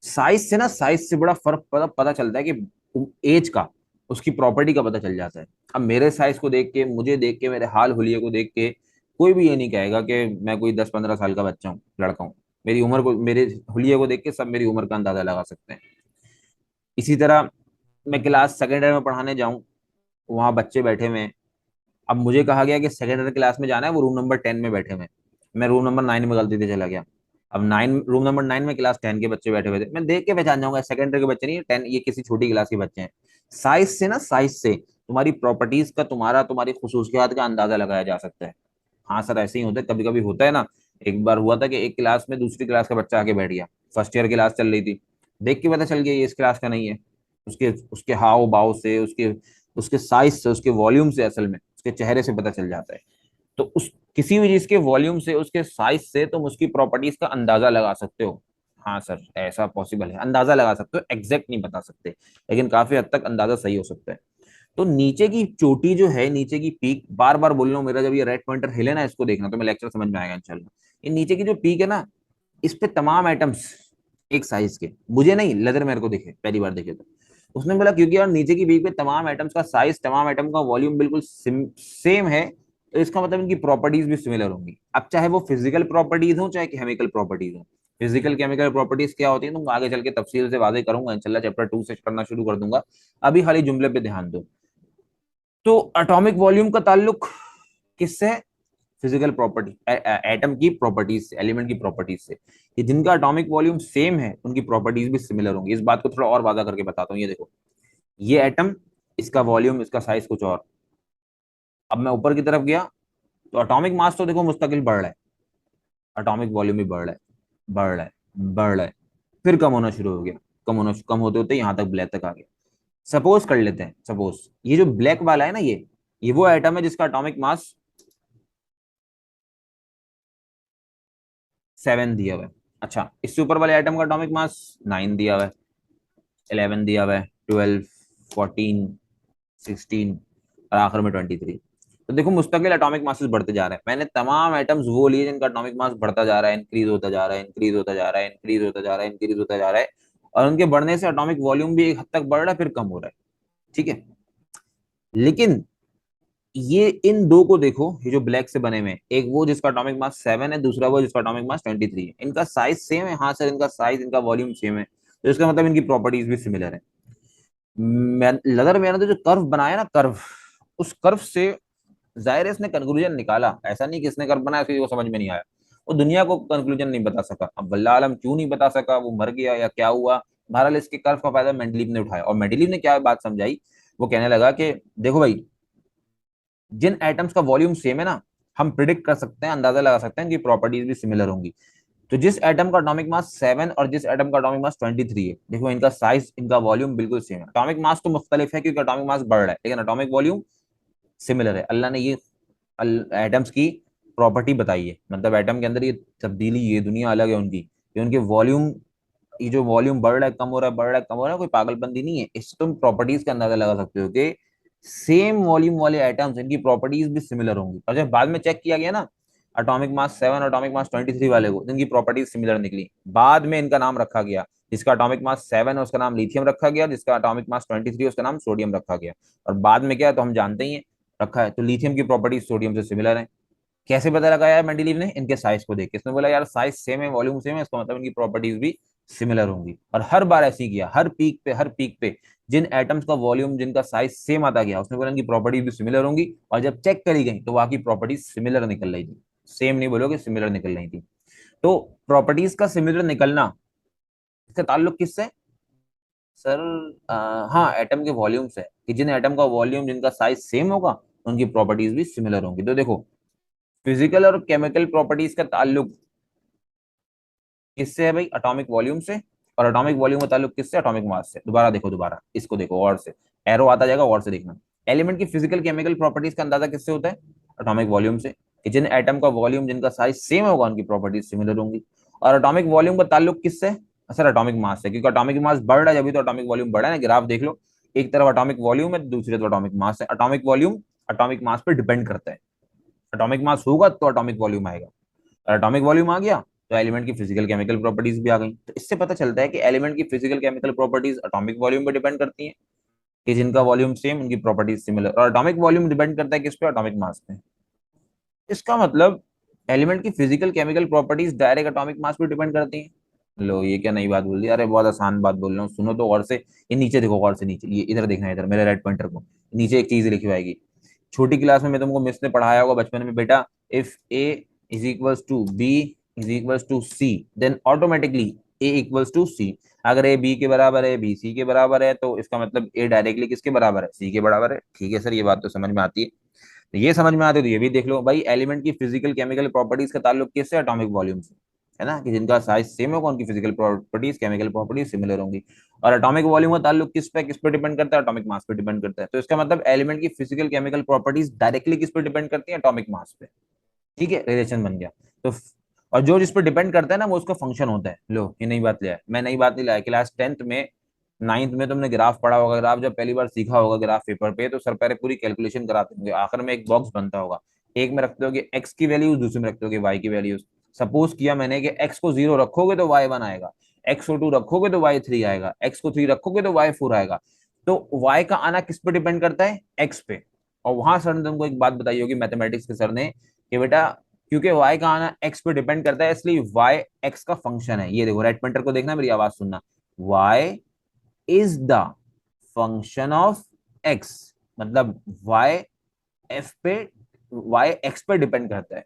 साइज से ना, साइज से बड़ा फर्क पता चलता है कि एज का, उसकी प्रॉपर्टी का पता चल जाता है। अब मेरे साइज को देख के, मुझे देख के, मेरे हाल हुलिये को देख के कोई भी ये नहीं कहेगा कि मैं कोई 10-15 साल का बच्चा हूँ, लड़का हूँ। मेरी उम्र को, मेरे हुलिये को देख के सब मेरी उम्र का अंदाजा लगा सकते हैं। इसी तरह मैं क्लास सेकेंडरी में पढ़ाने जाऊं, वहां बच्चे बैठे हुए हैं। अब मुझे कहा गया कि सेकेंडरी क्लास में जाना है, वो रूम नंबर 10 में बैठे हुए हैं, मैं रूम नंबर 9 में गलती से चला गया। अब रूम नंबर 9 में क्लास 10 के बच्चे बैठे हुए थे, मैं देख के पहचान जाऊंगा सेकेंडरी के बच्चे नहीं है, 10 ये किसी छोटी क्लास के बच्चे हैं। साइज से ना, साइज से तुम्हारी प्रॉपर्टीज का, तुम्हारी खुसूसियात का अंदाजा लगाया जा सकता है। हाँ सर ऐसे ही होता है, कभी कभी होता है ना। एक बार हुआ था कि एक क्लास में दूसरी क्लास का बच्चा आके बैठ गया, फर्स्ट ईयर क्लास चल रही थी, देख के पता चल गया ये इस क्लास का नहीं है। उसके उसके हाव भाव से, उसके उसके साइज से, उसके वॉल्यूम से, असल में उसके चेहरे से पता चल जाता है। तो उस किसी भी चीज के वॉल्यूम से, उसके साइज से तुम उसकी प्रॉपर्टीज का अंदाजा लगा सकते हो। हाँ सर, ऐसा पॉसिबल है, अंदाजा लगा सकते हो, एग्जैक्ट नहीं बता सकते, लेकिन काफी हद तक अंदाजा सही हो सकता है। तो नीचे की चोटी जो है, नीचे की पीक, बार बार बोल रहा हूँ, मेरा जब ये रेड पॉइंटर हिले ना, इसको देखना तो मैं लेक्चर समझ में आएगा इंशाल्लाह। ये नीचे की जो पीक है ना, इस पे तमाम एटम्स एक साइज के, मुझे नहीं, नजर मेरे को दिखे, पहली बार देखे तो उसने बोला क्योंकि यार नीचे की पीक पे तमाम एटम्स का साइज, तमाम एटम का वॉल्यूम बिल्कुल सेम है, तो इसका मतलब इनकी प्रॉपर्टीज भी सिमिलर होंगी। अब चाहे वो फिजिकल प्रॉपर्टीज हो चाहे केमिकल प्रॉपर्टीज हो। फिजिकल केमिकल प्रॉपर्टीज क्या होती है तुमको आगे चल के तफसील से वादे करूंगा इंशाल्लाह, चैप्टर 2 से करना शुरू कर दूंगा। अभी खाली जुमले पे ध्यान दो। तो एटॉमिक वॉल्यूम का ताल्लुक किससे है? फिजिकल प्रॉपर्टी, एटम की प्रॉपर्टीज से, एलिमेंट की प्रॉपर्टीज से। ये जिनका एटॉमिक वॉल्यूम सेम है उनकी प्रॉपर्टीज भी सिमिलर होंगी। इस बात को थोड़ा और वादा करके बताता हूँ। ये देखो, ये एटम, इसका वॉल्यूम, इसका साइज कुछ और। अब मैं ऊपर की तरफ गया तो एटॉमिक मास तो देखो मुस्तकिल बढ़ रहा है, एटॉमिक वॉल्यूम भी बढ़ रहा है, बढ़ रहा है, बढ़ रहा है, फिर कम होना शुरू हो गया, कम होते होते यहाँ तक ब्लैक तक आ गया। सपोज कर लेते हैं, सपोज ये जो ब्लैक वाला है ना, ये वो एटम है जिसका एटॉमिक मास 7 दिया हुआ है। अच्छा, इससे ऊपर वाले एटम का एटॉमिक मास 9 दिया हुआ है, 11 दिया हुआ है, 12, 14, 16 और आखिर में 23। तो देखो मुस्तकिल एटॉमिक मासेस बढ़ते जा रहे हैं। मैंने तमाम एटम्स वो लिए जिनका एटॉमिक मास बढ़ता जा रहा है, इंक्रीज होता जा रहा है, इंक्रीज होता जा रहा है, इंक्रीज होता जा रहा है, इंक्रीज होता जा रहा है, और उनके बढ़ने से एटॉमिक वॉल्यूम भी एक हद तक बढ़ रहा है, फिर कम हो रहा है। ठीक है, लेकिन ये इन दो को देखो, ये जो ब्लैक से बने हुए हैं, एक वो जिसका एटॉमिक मास 7 है, दूसरा वो जिसका एटॉमिक मास 23 है। इनका साइज सेम है, हाँ सर, इनका साइज, इनका वॉल्यूम सेम है, तो इसका मतलब इनकी प्रॉपर्टीज भी सिमिलर है। लगर मैंने तो जो कर्व बनाया ना, कर्व, उस कर्व से जाहिर है इसने कंक्लूजन निकाला। ऐसा नहीं कि इसने कर्व बनाया किसी को समझ में नहीं आया, वो दुनिया को कंक्लूजन नहीं बता सका। अब वल्लाह आलम क्यों नहीं बता सका, वो मर गया या क्या हुआ। बहरहाल इसके कर्व का फायदा मेंडलीव ने उठाया, और मेंडलीव ने क्या बात समझाई, वो कहने लगा कि देखो भाई, जिन एटम्स का वॉल्यूम सेम है ना, हम प्रिडिक्ट कर सकते हैं, अंदाजा लगा सकते हैं कि प्रॉपर्टीज भी सिमिलर होंगी। तो जिस एटम का एटॉमिक मास 7 और जिस एटम का एटॉमिक मास 23 है, देखो इनका साइज, इनका वॉल्यूम बिल्कुल सेम है। एटॉमिक मास तो मुख्तलिफ है क्योंकि एटॉमिक मास बढ़ रहा है, लेकिन एटॉमिक वॉल्यूम सिमिलर है। अल्लाह ने ये एटम्स की प्रॉपर्टी बताई है, मतलब एटम के अंदर ये तब्दीली, ये दुनिया अलग है उनकी, ये उनके वॉल्यूम, ये जो वॉल्यूम बढ़ रहा है, कम हो रहा है, बढ़ रहा है, कम हो रहा है, कोई पागलपंती नहीं है। इससे तुम प्रॉपर्टीज का अंदाजा लगा सकते हो कि सेम वॉल्यूम वाले एटम्स, इनकी प्रॉपर्टीज भी सिमिलर होंगी। और जब बाद में चेक किया गया ना एटॉमिक मास 7 और एटॉमिक मास 23 वाले को, इनकी प्रॉपर्टीज सिमिलर निकली। बाद में इनका नाम रखा गया, जिसका एटॉमिक मास 7 है उसका नाम लिथियम रखा गया, जिसका एटॉमिक मास 23 उसका नाम सोडियम रखा गया। और बाद में क्या है तो हम जानते ही हैं, रखा है। तो लिथियम की प्रॉपर्टीज सोडियम से सिमिलर है। कैसे पता लगाया है मेंडलीव ने? इनके साइज को देख के। इसने बोला यार साइज सेम है, वॉल्यूम सेम है, इसका मतलब इनकी प्रॉपर्टीज भी सिमिलर होंगी। और हर बार ऐसे ही किया, हर पीक पे, हर पीक पे जिन एटम्स का वॉल्यूम, जिनका साइज सेम आता गया, उसने बोला इनकी प्रॉपर्टीज भी सिमिलर होंगी। और जब चेक करी गई तो वहां की प्रॉपर्टीज सिमिलर निकल रही थी, सेम नहीं बोलोगे, सिमिलर निकल रही थी। तो प्रॉपर्टीज का सिमिलर निकलना, इसका ताल्लुक किससे? सर, हाँ, एटम के वॉल्यूम से, कि जिन एटम का वॉल्यूम, जिनका साइज सेम होगा, उनकी प्रॉपर्टीज भी सिमिलर होंगी। तो देखो, फिजिकल और केमिकल प्रॉपर्टीज का ताल्लुक किससे है भाई? एटॉमिक वॉल्यूम से। और एटॉमिक वॉल्यूम का ताल्लुक किससे? एटॉमिक मास से। दोबारा देखो, दोबारा इसको देखो और से, एरो आता जाएगा, और से देखना। एलिमेंट की फिजिकल केमिकल प्रॉपर्टीज का अंदाजा किससे होता है? एटॉमिक वॉल्यूम से, कि जिन एटम का वॉल्यूम, जिनका साइज सेम होगा, उनकी प्रॉपर्टीज सिमिलर होंगी। और एटॉमिक वॉल्यूम का ताल्लुक किससे? सर, एटॉमिक मास से, क्योंकि एटॉमिक मास बढ़ रहा है जब तो एटॉमिक वॉल्यूम बढ़ा है ना। ग्राफ देख लो, एक तरफ एटॉमिक वॉल्यूम है, दूसरी तरफ एटॉमिक मास है। एटॉमिक वॉल्यूम एटॉमिक मास पर डिपेंड करता है। एटॉमिक मास होगा तो एटॉमिक वॉल्यूम आएगा, और एटॉमिक वॉल्यूम आ गया तो एलिमेंट की फिजिकल केमिकल प्रॉपर्टीज भी आ गई। तो इससे पता चलता है कि एलिमेंट की physical chemical properties atomic volume पे डिपेंड करती हैं, कि जिनका वॉल्यूम सेम उनकी प्रॉपर्टीज सिमिलर। और एटॉमिक वॉल्यूम डिपेंड करता है किस पे? एटॉमिक मास पे। इसका मतलब एलिमेंट की physical chemical properties direct atomic mass पे डिपेंड करती हैं। लो, ये क्या नई बात बोल दी? अरे बहुत आसान बात बोल रहा हूँ, सुनो तो गौर से। ये नीचे देखो, गौर से नीचे, ये इधर देखना है, इधर मेरे रेड पॉइंटर को। नीचे एक चीज लिखी आएगी, छोटी क्लास में मैं तुमको मिस ने पढ़ाया होगा बचपन में, बेटा, if A is equals to B is equals to C, then automatically A equals to C. अगर ए बी के बराबर है, बी सी के बराबर है, तो इसका मतलब ए डायरेक्टली किसके बराबर है? सी के बराबर है। ठीक है सर, ये बात तो समझ में आती है। तो ये समझ में आती है तो ये भी देख लो भाई, एलिमेंट की फिजिकल केमिकल प्रॉपर्टीज का ताल्लुक किससे? एटॉमिक वॉल्यूम से। है ना, कि जिनका साइज सेम होगा उनकी physical properties chemical properties similar होंगी। और एटॉमिक वॉल्यूम का ताल्लुक किस पे डिपेंड करता है, एटॉमिक मास पे डिपेंड करता है। तो इसका मतलब एलिमेंट की फिजिकल केमिकल प्रॉपर्टीज डायरेक्टली किस पे डिपेंड करती है, एटॉमिक मास पे। ठीक है, रिलेशन बन गया। तो और जो जिस पर डिपेंड करता है ना वो उसका फंक्शन होता है। लो ये नई बात लिया है, मैं नई बात नहीं लाया। क्लास 10th में, 9th में तुमने ग्राफ पढ़ा होगा। ग्राफ जब पहली बार सीखा होगा ग्राफ पेपर पे, तो सर पहले पूरी कैलकुलेशन कराते होंगे, आखिर में एक बॉक्स बनता होगा। एक में रखते होगे एक्स की वैल्यूज, दूसरे में रखते होगे वाई की वैल्यूज। सपोज किया मैंने कि एक्स को 0 रखोगे तो वाई 1 आएगा, एक्स को 2 रखोगे तो वाई 3 आएगा, एक्स को 3 रखोगे तो वाई 4 आएगा। तो वाई का आना किस पे डिपेंड करता है, एक्स पे। और वहां सर ने तुमको एक बात बताई होगी मैथमेटिक्स के सर ने, कि बेटा क्योंकि y का आना x पे डिपेंड करता है, इसलिए y x का फंक्शन है। ये देखो राइट पॉइंटर को देखना, मेरी आवाज सुनना। y is the function of x, मतलब y f पे, y x पे डिपेंड करता है।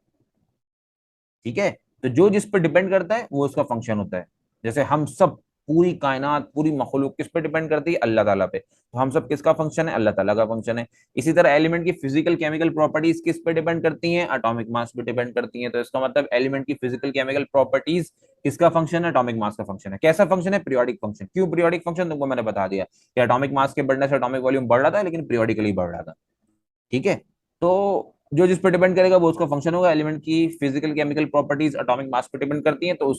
ठीक है, तो जो जिस पे डिपेंड करता है वो उसका फंक्शन होता है। जैसे हम सब, पूरी कायनात पूरी मखलूक किस पे डिपेंड करती है, अल्लाह ताला पे। तो हम सब किसका फंक्शन है, अल्लाह ताला का फंक्शन है। इसी तरह एलिमेंट की फिजिकल केमिकल प्रॉपर्टीज किस पे डिपेंड करती हैं, एटॉमिक मास पे डिपेंड करती हैं। तो इसका मतलब एलिमेंट की फिजिकल केमिकल प्रॉपर्टीज किसका फंक्शन है, एटॉमिक मास का फंक्शन है। कैसा फंक्शन है, पीरियोडिक फंक्शन। क्यों पीरियोडिक फंक्शन, तुमको मैंने बता दिया कि एटॉमिक मास के बढ़ने से एटॉमिक वॉल्यूम बढ़ रहा था, लेकिन पीरियोडिकली बढ़ रहा था। ठीक है, तो जो जिस पर डिपेंड करेगा वो उसका फंक्शन होगा। एलिमेंट की फिजिकल केमिकल प्रॉपर्टीज एटॉमिक मास पर डिपेंड करती हैं, तो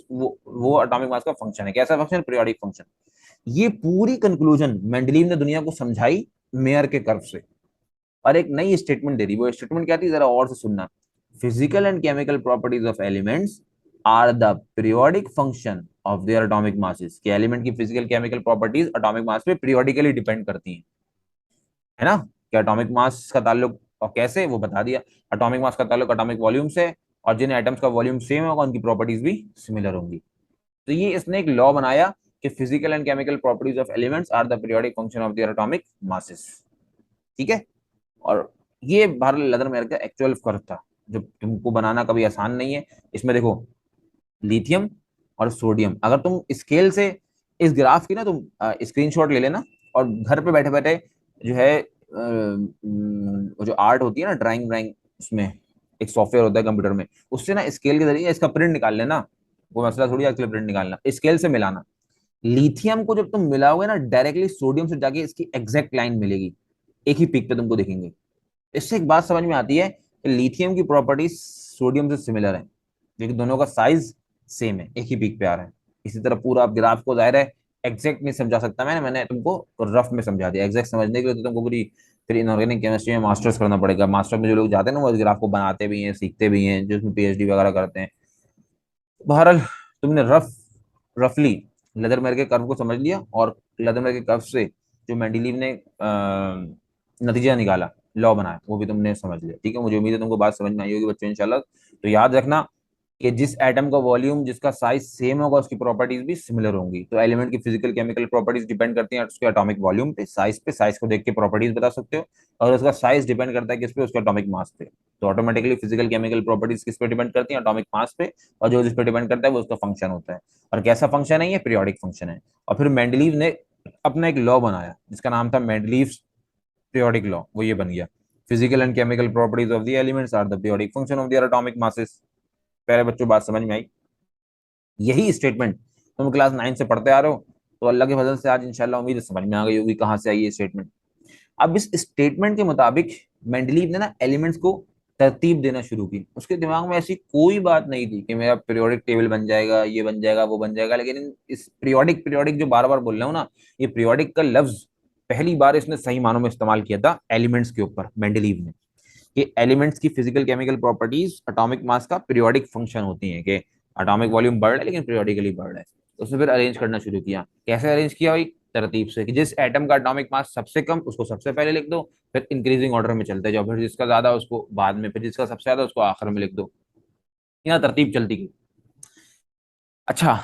वो एटॉमिक मास का फंक्शन है। कैसा फंक्शन, पीरियोडिक फंक्शन। ये पूरी कंक्लूजन मेंडलीव ने दुनिया को समझाई मेयर के कर्व से, और एक नई स्टेटमेंट दे दी। वो स्टेटमेंट क्या थी, जरा और से सुनना। Physical and chemical properties of elements are the periodic function of their atomic masses. कि एलिमेंट की physical chemical properties atomic mass पे पीरियोडिकली डिपेंड करती हैं, है ना। कि एटॉमिक मास का ताल्लुक और कैसे, वो बता दिया। एटॉमिक मास का ताल्लुक एटॉमिक वॉल्यूम से, और जिन एटम्स का वॉल्यूम सेम होगा उनकी प्रॉपर्टीज भी सिमिलर होंगी। तो ये इसने एक लॉ बनाया कि physical and chemical properties of elements are the periodic function of their atomic masses. ठीक है, और ये भारत लदरमेयर का एक्चुअल कर्व था, जो तुमको बनाना कभी आसान नहीं है। इसमें देखो, लिथियम और सोडियम, अगर तुम स्केल से इस ग्राफ की ना तुम स्क्रीनशॉट ले लेना, और घर पे बैठे बैठे जो है वो जो आर्ट होती है ना, ड्राइंग ड्राइंग, उसमें एक सॉफ्टवेयर होता है कंप्यूटर में, उससे ना स्केल के जरिए इसका प्रिंट निकाल लेना। वो मसला थोड़ी है प्रिंट निकालना, स्केल से मिलाना। लिथियम को जब तुम मिलाओगे ना डायरेक्टली सोडियम से जाके इसकी एग्जैक्ट लाइन मिलेगी, एक ही पीक पे तुमको दिखेंगे। इससे एक बात समझ में आती है कि लिथियम की प्रॉपर्टी सोडियम से सिमिलर है, लेकिन दोनों का साइज सेम है, एक ही पीक पे आ रहा है। इसी तरह पूरा आप ग्राफ को, जाहिर है एग्जैक्ट नहीं समझा सकता मैंने तुमको रफ में समझा दिया। एग्जैक्ट समझने के लिए तो तुमको पूरी फिर इनऑर्गेनिक केमिस्ट्री में मास्टर्स करना पड़ेगा। मास्टर में जो लोग जाते हैं ना वो इस ग्राफ को बनाते भी हैं, सीखते भी हैं, जो उसमें पीएचडी वगैरह करते हैं। बहरहाल तुमने रफली लेदरमेयर के कर्व को समझ लिया, और लेदरमेयर के कर्व से जो मेंडलीव ने नतीजा निकाला, लॉ बनाया, वो भी तुमने समझ लिया। ठीक है, मुझे उम्मीद है तुमको बात समझ में आई होगी बच्चों, इंशाल्लाह। तो याद रखना कि जिस एटम का वॉल्यूम, जिसका साइज सेम होगा, उसकी प्रॉपर्टीज भी सिमिलर होंगी। तो एलिमेंट की फिजिकल केमिकल प्रॉपर्टीज डिपेंड करती हैं उसके एटॉमिक वॉल्यूम पे, साइज पे। साइज को देख के प्रॉपर्टीज बता सकते हो। और उसका साइज डिपेंड करता है किस पे, उसके एटॉमिक मास पे। तो ऑटोमेटिकली फिजिकल केमिकल प्रॉपर्टीज किस पे डिपेंड करती हैं, एटॉमिक मास पे। और जो जिस पे डिपेंड करता है वो उसका फंक्शन होता है। और कैसा फंक्शन है, ये पीरियोडिक फंक्शन है। और फिर मेंडलीव ने अपना एक लॉ बनाया जिसका नाम था मेंडलीव पीरियोडिक लॉ। वो ये बन गया, physical and chemical properties of the elements are the periodic function of their atomic masses. पहले बच्चों बात समझ में आई। यही स्टेटमेंट तुम क्लास 9 से पढ़ते आ रहे हो, तो अल्लाह के फजल से आज इंशाल्लाह उम्मीद है समझ में आ गई होगी कहाँ से आई ये स्टेटमेंट। अब इस स्टेटमेंट के मुताबिक मेंडलीव ने ना एलिमेंट्स को तरतीब देना शुरू की। उसके दिमाग में ऐसी कोई बात नहीं थी कि मेरा पीरियोडिक टेबल बन जाएगा, ये बन जाएगा, वो बन जाएगा। लेकिन इस पीरियोडिक पीरियोडिक जो बार बार बोल रहा हूँ ना, ये पीरियोडिक का लफ्ज पहली बार इसने सही मानों में इस्तेमाल किया था एलिमेंट्स के ऊपर, मेंडलीव ने। कि एलिमेंट्स की फिजिकल केमिकल प्रॉपर्टीज एटॉमिक मास का पीरियोडिक फंक्शन होती हैं, कि एटॉमिक वॉल्यूम बढ़ रहा है लेकिन पीरियोडिकली बढ़ रहा है। तो उसने फिर अरेंज करना शुरू किया। कैसे अरेंज किया भाई, तरतीब से, कि जिस एटम का एटॉमिक मास सबसे कम उसको सबसे पहले लिख दो, फिर इंक्रीजिंग ऑर्डर में चलते जाओ, फिर जिसका ज्यादा उसको बाद में, फिर जिसका सबसे ज्यादा उसको आखिर में लिख दो। यहाँ तरतीब चलती गई। अच्छा,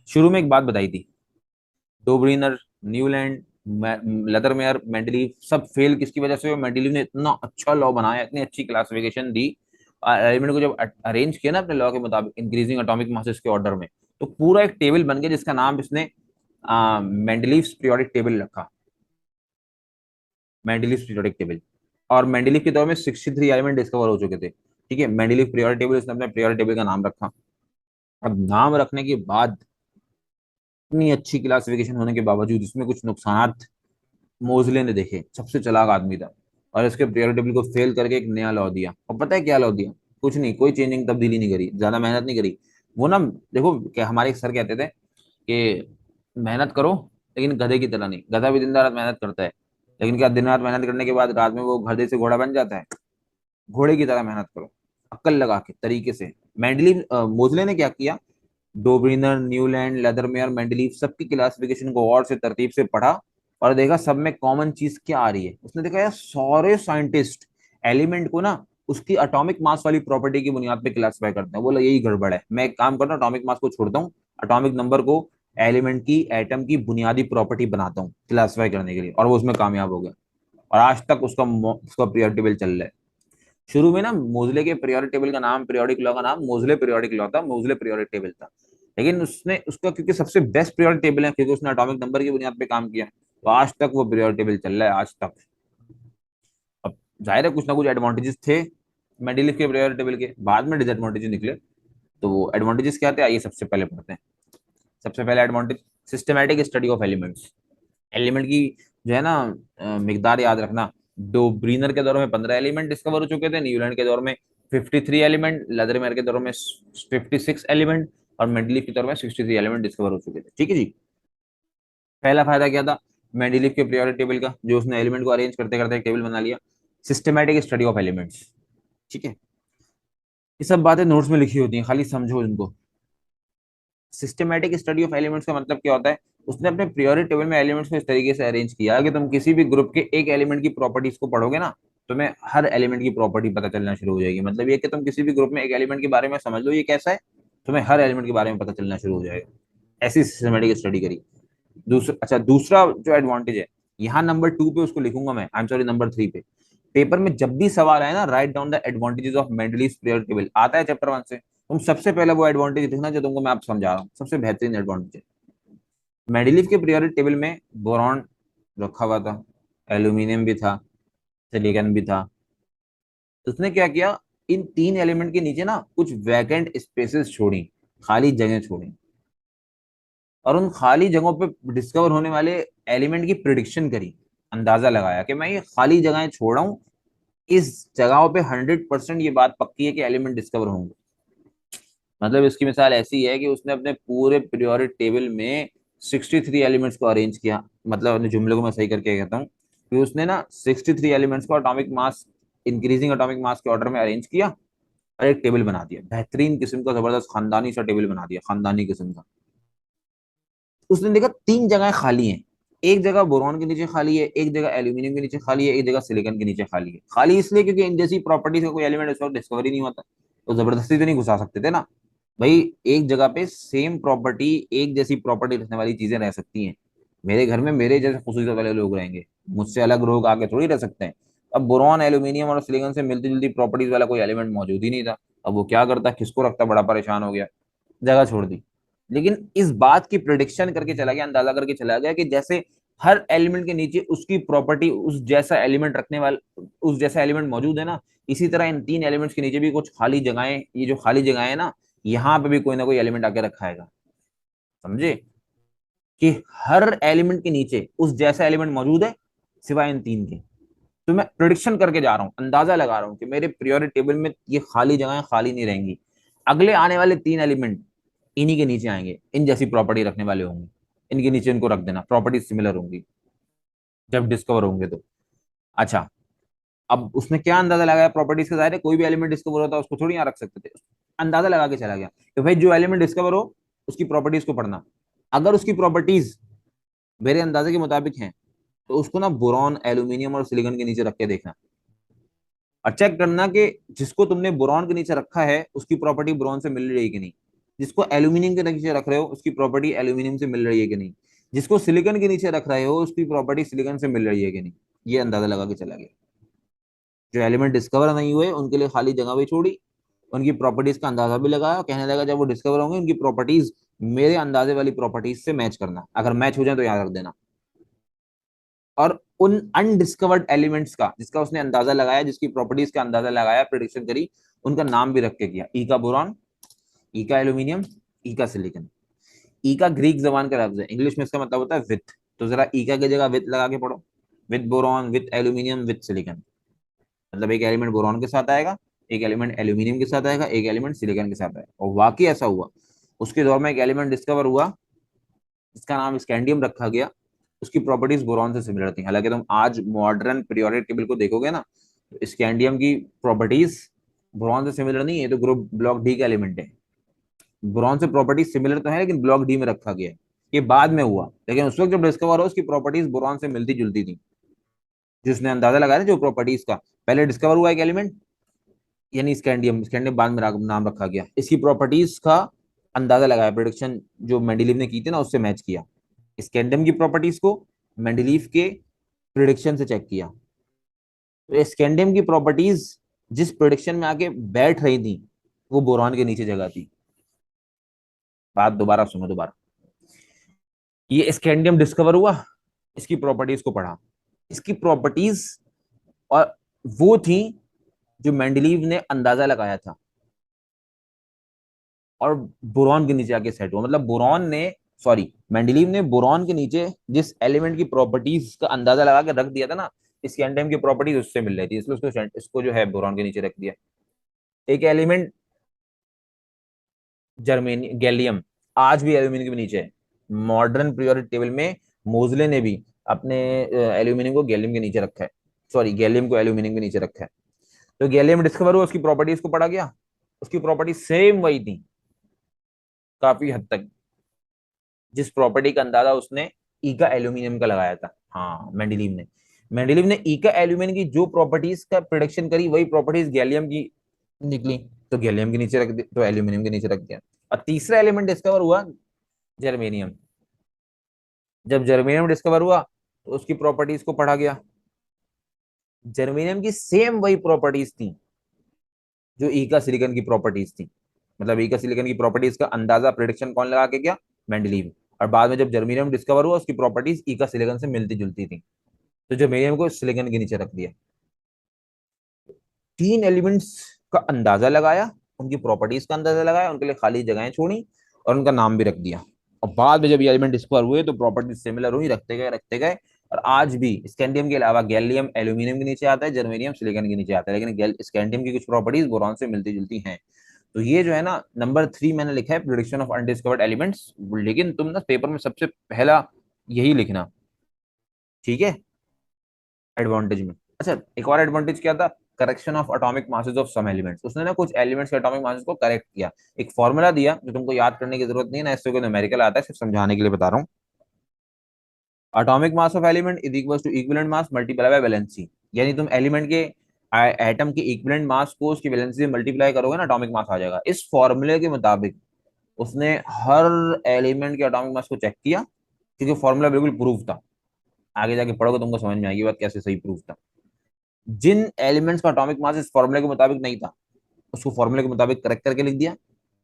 शुरू में एक बात बताई थी, डोब्रीनर, न्यूलैंड, लेदरमेयर, मेंडलीव सब फेल किसकी वजह से हुए, मेंडलीव ने इतना अच्छा लॉ बनाया, इतनी अच्छी क्लासिफिकेशन दी। एलिमेंट को जब अरेंज किया ना अपने लॉ के मुताबिक इंक्रीजिंग एटॉमिक मासेस के ऑर्डर में, तो पूरा एक टेबल बन गया जिसका नाम इसने मेंडलीव पीरियोडिक टेबल रखा। Mendeleev periodic table. और मेंडलीव के दौर में 63 एलिमेंट डिस्कवर हो चुके थे। ठीक है, मेंडलीव पीरियोडिक टेबल, इसने अपने पीरियोडिक टेबल का नाम रखा। अब नाम रखने के बाद, इतनी अच्छी क्लासिफिकेशन होने के बावजूद इसमें कुछ नुकसान मोजले ने देखे। सबसे चालाक आदमी था, और इसके पीरियोडिक टेबल को फेल करके एक नया लॉ दिया। और पता है क्या लॉ दिया? कुछ नहीं, कोई चेंजिंग तब्दीली नहीं करी, ज्यादा मेहनत नहीं करी। वो ना, देखो क्या हमारे एक सर कहते थे कि मेहनत करो, लेकिन गधे की तरह नहीं। गधा भी दिन रात मेहनत करता है, लेकिन क्या दिन रात मेहनत करने के बाद रात में वो गधे से घोड़ा बन जाता है? घोड़े की तरह मेहनत करो, अक्ल लगा के तरीके से। मोजले ने क्या किया, डोब्रिनर, न्यूलैंड, लेदरमेयर, मेंडलीव सबकी क्लासिफिकेशन को और से तरतीब से पढ़ा, और देखा सब में कॉमन चीज क्या आ रही है। उसने देखा यार, सारे साइंटिस्ट एलिमेंट को ना उसकी एटॉमिक मास वाली प्रॉपर्टी की बुनियाद पे क्लासिफाई करते हैं। बोला यही गड़बड़ है, मैं एक काम करता हूँ, एटॉमिक मास को छोड़ता हूँ, एटॉमिक नंबर को एलिमेंट की, एटम की बुनियादी प्रॉपर्टी बनाता हूँ क्लासिफाई करने के लिए, और वो उसमें कामयाब हो गया। और आज तक उसका पीरियोडिक टेबल चल रहा है। शुरू में ना मोजले के पीरियोडिक टेबल का नाम, पीरियोडिक लॉ का नाम मोजले पीरियोडिक लॉ था, मोजले पीरियोडिक टेबल था। लेकिन उसने उसका, क्योंकि सबसे बेस्ट पीरियोडिक टेबल है, क्योंकि उसने एटॉमिक नंबर की बुनियाद पे काम किया, तो आज तक वो पीरियोडिक टेबल चल रहा है आज तक। अब जाहिर है कुछ ना कुछ एडवांटेजेस थे मेंडलीव के पीरियोडिक टेबल के, बाद में डिसएडवांटेजेस निकले। तो वो एडवांटेजेस क्या थे, आइए सबसे पहले पढ़ते हैं। सबसे पहले advantage, systematic study of elements. Element की जो है ना मिकदार याद रखना। दो ब्रीनर के दौर में 15 एलिमेंट डिस्कवर हो चुके थे, न्यूलैंड के दौर में 53 एलिमेंट, लेदरमेयर के दौर में 56 एलिमेंट, और मेंडलीव के दौर में 63 एलिमेंट डिस्कवर हो चुके थे। ठीक है जी। पहला फायदा क्या था मेंडलीव के पीरियोडिक टेबल का, जो उसने एलिमेंट को अरेंज करते करते एक टेबल बना लिया। Systematic study of elements. ठीक है, ये सब बातें नोट्स में लिखी होती हैं, खाली समझो इनको। सिस्टमैटिक स्टडी ऑफ एलिमेंट्स का मतलब क्या होता है, उसने अपने पीरियोडिक टेबल में एलिमेंट्स को इस तरीके से अरेंज किया कि तुम किसी भी ग्रुप के एक एलिमेंट की प्रॉपर्टीज को पढ़ोगे ना, तुम्हें हर एलिमेंट की प्रॉपर्टी पता चलना शुरू हो जाएगी। मतलब ये कि तुम किसी भी ग्रुप में एक एलिमेंट के बारे में समझ लो ये कैसा है, तुम्हें हर एलिमेंट के बारे में पता चलना शुरू हो जाएगा। ऐसी सिस्टमैटिक स्टडी करी। दूसरा जो एडवांटेज है, यहाँ नंबर 2 पे उसको लिखूंगा मैं, आई एम सॉरी नंबर 3 पे। पेपर में जब भी सवाल आए ना, write down the advantages of Mendeleev periodic table, आता है चैप्टर 1 से, तुम सबसे पहले वो एडवांटेज लिखना जो तुमको मैं आप समझा रहा हूँ, सबसे बेहतरीन एडवांटेज है। मेंडलीव के पीरियोडिक टेबल में बोरॉन रखा हुआ था, एल्यूमिनियम भी था, सिलिकॉन भी था। तो उसने क्या किया, इन 3 एलिमेंट के नीचे ना कुछ वैकेंट स्पेसेस छोड़ी, खाली जगह छोड़ी, और उन खाली जगहों पे डिस्कवर होने वाले एलिमेंट की प्रिडिक्शन करी। अंदाजा लगाया कि मैं ये खाली जगहें छोड़ रहा हूँ, इस जगहों पे 100% ये बात पक्की है कि एलिमेंट डिस्कवर होंगे। मतलब इसकी मिसाल ऐसी है कि उसने अपने पूरे पीरियोडिक टेबल में 63 एलिमेंट्स को अरेंज किया। मतलब अपने जुमले को मैं सही करके कहता हूँ कि उसने ना 63 एलिमेंट्स को atomic mass, increasing atomic mass के ऑर्डर में अरेंज किया, और एक टेबल बना दिया। बेहतरीन किस्म का, जबरदस्त खानदानी सा टेबल बना दिया, खानदानी किस्म का। उसने देखा 3 जगह खाली हैं, एक जगह बोरॉन के नीचे खाली है, एक जगह एल्यूमिनियम के नीचे खाली है, एक जगह सिलिकॉन के नीचे खाली है। खाली इसलिए क्योंकि इन जैसी प्रॉपर्टीज का कोई एलिमेंट उस वक्त डिस्कवर ही नहीं होता, तो जबरदस्ती तो नहीं घुसा सकते थे ना भाई। एक जगह पे सेम प्रॉपर्टी, एक जैसी प्रॉपर्टी रखने वाली चीजें रह सकती हैं। मेरे घर में मेरे जैसे खुसूसियत वाले लोग रहेंगे, मुझसे अलग लोग आके थोड़ी रह सकते हैं। अब बोरॉन, एल्यूमिनियम और सिलिकॉन से मिलती जुलती प्रॉपर्टीज वाला कोई एलिमेंट मौजूद ही नहीं था। अब वो क्या करता, किसको रखता, बड़ा परेशान हो गया, जगह छोड़ दी। लेकिन इस बात की प्रिडिक्शन करके चला गया, अंदाजा करके चला गया कि जैसे हर एलिमेंट के नीचे उसकी प्रॉपर्टी, उस जैसा एलिमेंट रखने वाला, उस जैसा एलिमेंट मौजूद है ना, इसी तरह इन 3 एलिमेंट्स के नीचे भी कुछ खाली जगहें, ये जो खाली जगहें है ना, यहाँ पे भी कोई ना कोई एलिमेंट आके रखा है। समझे कि हर एलिमेंट के नीचे उस जैसा एलिमेंट मौजूद है, सिवाय इन 3 के। तो मैं प्रिडिक्शन करके जा रहा हूँ, अंदाजा लगा रहा हूँ कि मेरे पीरियोडिक टेबल में ये खाली जगहें खाली नहीं रहेंगी। अगले आने वाले 3 एलिमेंट इन्हीं के नीचे आएंगे, इन जैसी प्रॉपर्टी रखने वाले होंगे, इनके नीचे इनको रख देना, प्रॉपर्टी सिमिलर होंगी जब डिस्कवर होंगे तो। अच्छा, अब उसने क्या अंदाजा लगाया प्रॉपर्टीज का, जाहिर है कोई भी एलिमेंट डिस्कवर होता है उसको थोड़ी यहाँ रख सकते थे। अंदाजा लगा के चला गया कि भाई जो एलिमेंट डिस्कवर हो उसकी प्रॉपर्टीज को पढ़ना। अगर उसकी प्रॉपर्टीज मेरे अंदाजे के मुताबिक हैं, तो उसको ना बोरॉन, एल्यूमिनियम और सिलिकॉन के नीचे रख के देखना, और चेक करना कि जिसको तुमने बोरॉन के नीचे रखा है उसकी प्रॉपर्टी बोरॉन से मिल रही है कि नहीं, जिसको एल्यूमिनियम के नीचे रख रहे हो उसकी प्रॉपर्टी एल्यूमिनियम से मिल रही है कि नहीं, जिसको सिलिकॉन के नीचे रख रहे हो उसकी प्रॉपर्टी सिलिकॉन से मिल रही है कि नहीं। ये अंदाजा लगा के चला गया। जो एलिमेंट डिस्कवर नहीं हुए उनके लिए खाली जगह भी छोड़ी, उनकी प्रॉपर्टीज का अंदाजा भी लगाया, कहने लगा जब वो डिस्कवर होंगे उनकी प्रॉपर्टीज मेरे अंदाजे वाली प्रॉपर्टीज से मैच करना, अगर मैच हो जाए तो याद रख देना। और उन अनडिस्कवर्ड एलिमेंट्स का, जिसका उसने अंदाजा लगाया, जिसकी प्रॉपर्टीज का अंदाजा लगाया, प्रिडिक्शन करी, उनका नाम भी रख के किया। ई का बोरॉन, ई का एल्यूमिनियम, ई का सिलिकन। ई का ग्रीक जबान का लफ्ज है, इंग्लिश में इसका मतलब होता है विथ। तो जरा ई का की जगह विथ लगा के पढ़ो। With boron, with aluminium, with silicon. मतलब एक एलिमेंट बोरॉन के साथ आएगा, एक एलिमेंट एल्यूमिनियम के साथ आएगा, एक एलिमेंट सिलिकन के साथ आएगा। और वाकई ऐसा हुआ। उसके दौर में एक एलिमेंट डिस्कवर हुआ, इसका नाम स्कैंडियम रखा गया। उसकी प्रॉपर्टीज बोरॉन से सिमिलर थी। हालांकि तुम आज मॉडर्न पीरियोडिक टेबल को देखोगे ना, तो स्कैंडियम की प्रॉपर्टीज बोरॉन से सिमिलर नहीं है। तो ग्रुप ब्लॉक डी का एलिमेंट है। बोरॉन से प्रॉपर्टीज सिमिलर तो है, लेकिन ब्लॉक डी में रखा गया है। ये बाद में हुआ, लेकिन उस वक्त जब डिस्कवर हो, उसकी प्रॉपर्टीज बोरॉन से मिलती जुलती थी। जिसने अंदाजा लगाया ना जो प्रॉपर्टीज का, पहले डिस्कवर हुआ एक एलिमेंट, यानी स्कैंडियम। स्कैंडियम बाद में नाम रखा गया। इसकी प्रॉपर्टीज का अंदाजा लगाया, प्रोडिक्शन जो मेंडलीव ने की थी ना, उससे मैच किया स्कैंडियम की प्रॉपर्टीज को, मेंडलीव के प्रिडिक्शन से चेक किया। तो स्कैंडियम की प्रॉपर्टीज जिस प्रिडिक्शन में आके बैठ रही थी, वो बोरॉन के नीचे जगह थी। बात दोबारा सुनो दोबारा। ये स्कैंडियम डिस्कवर हुआ, इसकी प्रॉपर्टीज को पढ़ा। इसकी प्रॉपर्टीज और वो थी जो मेंडलीव ने अंदाजा लगाया था, और बोरॉन के नीचे आके सेट हुआ। मतलब बोरॉन ने, सॉरी, मेंडलीव ने बोरॉन के नीचे जिस एलिमेंट की प्रॉपर्टीज का अंदाजा लगा के रख दिया था ना, स्कैंडियम की प्रॉपर्टीज उससे मिल रही थी, इसलिए इसको जो है बोरॉन के नीचे रख दिया। एक एलिमेंट जर्मेनी गैलियम, आज भी एल्यूमिनियम के नीचे है। मॉडर्न पीरियोडिक टेबल में मोजले ने भी अपने एल्यूमिनियम को गैलियम के नीचे रखा है। सॉरी, गैलियम को एल्यूमिनियम के नीचे रखा है। तो गैलियम डिस्कवर हुआ, उसकी प्रॉपर्टीज को पढ़ा गया। उसकी प्रॉपर्टी सेम वही थी काफी हद तक, जिस प्रॉपर्टी का अंदाजा उसने ई का एल्यूमिनियम का लगाया था। हाँ, मेंडलीव ने ई का एल्यूमिनियम की जो प्रॉपर्टीज का प्रोडिक्शन करी, वही प्रॉपर्टीज गैलियम की निकली। तो गैलियम के नीचे रख दिया, तो एल्यूमिनियम के नीचे रख दिया। और तीसरा एलिमेंट डिस्कवर हुआ, जर्मेनियम। जब जर्मेनियम डिस्कवर हुआ, तो उसकी प्रॉपर्टीज को पढ़ा गया। जर्मेनियम की सेम वही प्रॉपर्टीज थी जो ई का सिलिकन की प्रॉपर्टीज थी। मतलब ई का सिलिकन की प्रॉपर्टीज का अंदाजा, प्रिडिक्शन कौन लगा के गया? मेंडलीव। और बाद में जब जर्मेनियम डिस्कवर हुआ, उसकी प्रॉपर्टीज ई का सिलिकन से मिलती जुलती थी। तो जर्मेनियम को सिलिकन के नीचे रख दिया। तीन एलिमेंट्स का अंदाजा लगाया, उनकी प्रॉपर्टीज का अंदाजा लगाया, उनके लिए खाली जगहें छोड़ी, और उनका नाम भी रख दिया। और बाद में जब ये एलिमेंट डिस्कवर हुए, तो प्रॉपर्टीज सिमिलर हुई, रखते गए रखते गए। और आज भी स्कैंडियम के अलावा गैलियम एल्यूमिनियम के नीचे आता है, जर्मेनियम सिलिकन के नीचे आता है, लेकिन स्कैंडियम की कुछ प्रॉपर्टीज बोरॉन से मिलती जुलती हैं। तो ये जो है ना, नंबर 3 मैंने लिखा है, प्रिडिक्शन ऑफ अनडिस्कवर्ड एलिमेंट्स। लेकिन तुम ना पेपर में सबसे पहला यही लिखना, ठीक है, एडवांटेज में। अच्छा, एक और एडवांटेज क्या था? Correction of atomic masses of some elements. उसने ना कुछ एलिमेंट्स के एटॉमिक मासेस को करेक्ट किया। एक फॉर्मूला दिया जो तुमको याद करने की जरूरत नहीं है ना, इससे कोई न्यूमेरिकल आता है, सिर्फ समझाने के लिए बता रहा हूँ। Atomic mass of element is equal to equivalent mass multiply by valency. यानी तुम एलिमेंट के एटम के इक्विवेलेंट मास को उसकी वैलेंसी से मल्टीप्लाई करोगे ना, एटॉमिक मास आ जाएगा। इस फॉर्मूले के मुताबिक उसने हर एलिमेंट के एटॉमिक मास को चेक किया, क्योंकि फॉर्मूला बिल्कुल प्रूफ था। आगे जाके पढ़ोगे तुमको समझ में आएगी बात कैसे सही प्रूफ था। जिन एलिमेंट्स का एटॉमिक मास इस फॉर्मूले के मुताबिक नहीं था, उसको फॉर्मूले के मुताबिक करेक्ट करके लिख दिया।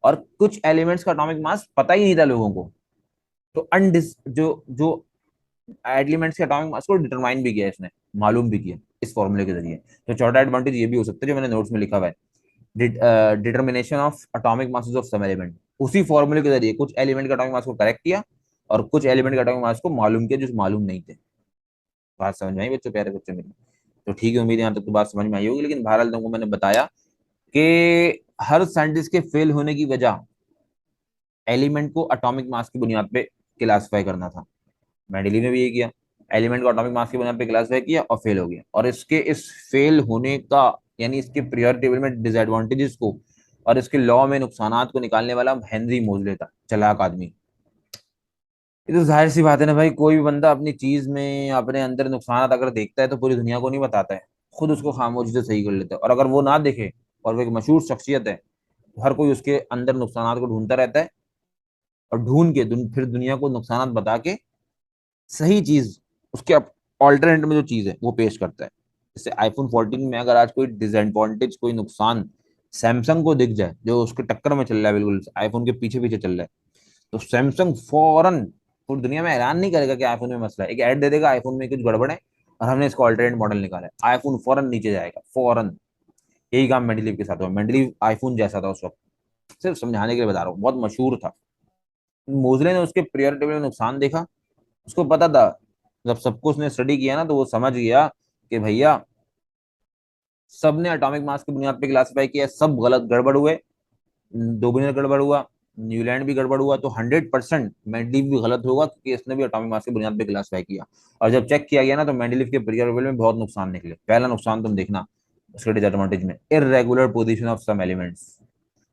और कुछ एलिमेंट्स का एटॉमिक मास पता ही नहीं था लोगों को, तो अनडिस जो जो एलिमेंट्स के एटॉमिक मास को डिटरमाइन भी किया इसने, मालूम भी किया इस फॉर्मूले के जरिए। तो चौथा एडवांटेज ये भी हो सकता है जो मैंने नोट्स में लिखा हुआ है, determination of atomic masses of some element. उसी फॉर्मूले के जरिए कुछ एलिमेंट के एटॉमिक मास को करेक्ट किया, और कुछ एलिमेंट के एटॉमिक मास को मालूम किया जो मालूम नहीं थे। बात समझ में आई बच्चों, प्यारे बच्चों मेरे? तो ठीक है, उम्मीद है यहाँ तक तो बात समझ में आई होगी। लेकिन बहरहाल तुमको मैंने बताया कि हर साइंटिस्ट के फेल होने की वजह एलिमेंट को एटॉमिक मास की बुनियाद पे क्लासिफाई करना था। मेंडली ने भी ये किया, एलिमेंट को एटॉमिक मास की बुनियाद पे क्लासिफाई किया और फेल हो गया। और इसके इस फेल होने का, यानी इसके पीरियोडिक टेबल में डिसएडवांटेजेस को और इसके लॉ में नुकसानात को निकालने वाला हेनरी मोजले था, चालाक आदमी। ये तो जाहिर सी बात है ना भाई, कोई भी बंदा अपनी चीज में अपने अंदर नुकसान अगर देखता है तो पूरी दुनिया को नहीं बताता है, खुद उसको खामोशी से सही कर लेता है। और अगर वो ना देखे और वो एक मशहूर शख्सियत है, तो हर कोई उसके अंदर नुकसान को ढूंढता रहता है, और ढूंढ के फिर दुनिया को नुकसान बता के सही चीज, उसके ऑल्टरनेट में जो चीज है वो पेश करता है। जैसे आईफोन 14 में अगर आज कोई डिसएडवांटेज, कोई नुकसान सैमसंग को दिख जाए, जो उसके टक्कर में चल रहा है, बिल्कुल आईफोन के पीछे पीछे चल रहा है, तो सैमसंग फौरन पूरी दुनिया में ऐलान नहीं करेगा कि आईफोन में मसला है, एक ऐड दे देगा आईफोन में कुछ गड़बड़ है और हमने इसका ऑल्टरनेट मॉडल निकाला है, आईफोन फौरन नीचे जाएगा, फौरन। यही काम मेंडलीव के साथ हुआ। मेंडलीव आईफोन जैसा था उस वक्त, सिर्फ समझाने के लिए बता रहा हूँ, बहुत मशहूर था। मोजले ने उसके पीरियोडिक टेबल में नुकसान देखा, उसको पता था, जब सबको उसने स्टडी किया ना तो वो समझ गया कि भैया सबने एटॉमिक मास की बुनियाद पे क्लासिफाई किया, सब गलत गड़बड़ हुए। डोमिनियर गड़बड़ हुआ, न्यूजीलैंड भी गड़बड़ हुआ, तो 100% मेंडलीव भी गलत होगा क्योंकि इसने भी एटॉमिक मास की बुनियाद पे क्लासिफाई किया। और जब चेक किया गया ना तो मेंडलीव के पीरियोडिक टेबल में बहुत नुकसान निकले। पहला नुकसान तुम देखना उसके डिसएडवांटेज में, irregular position of some elements.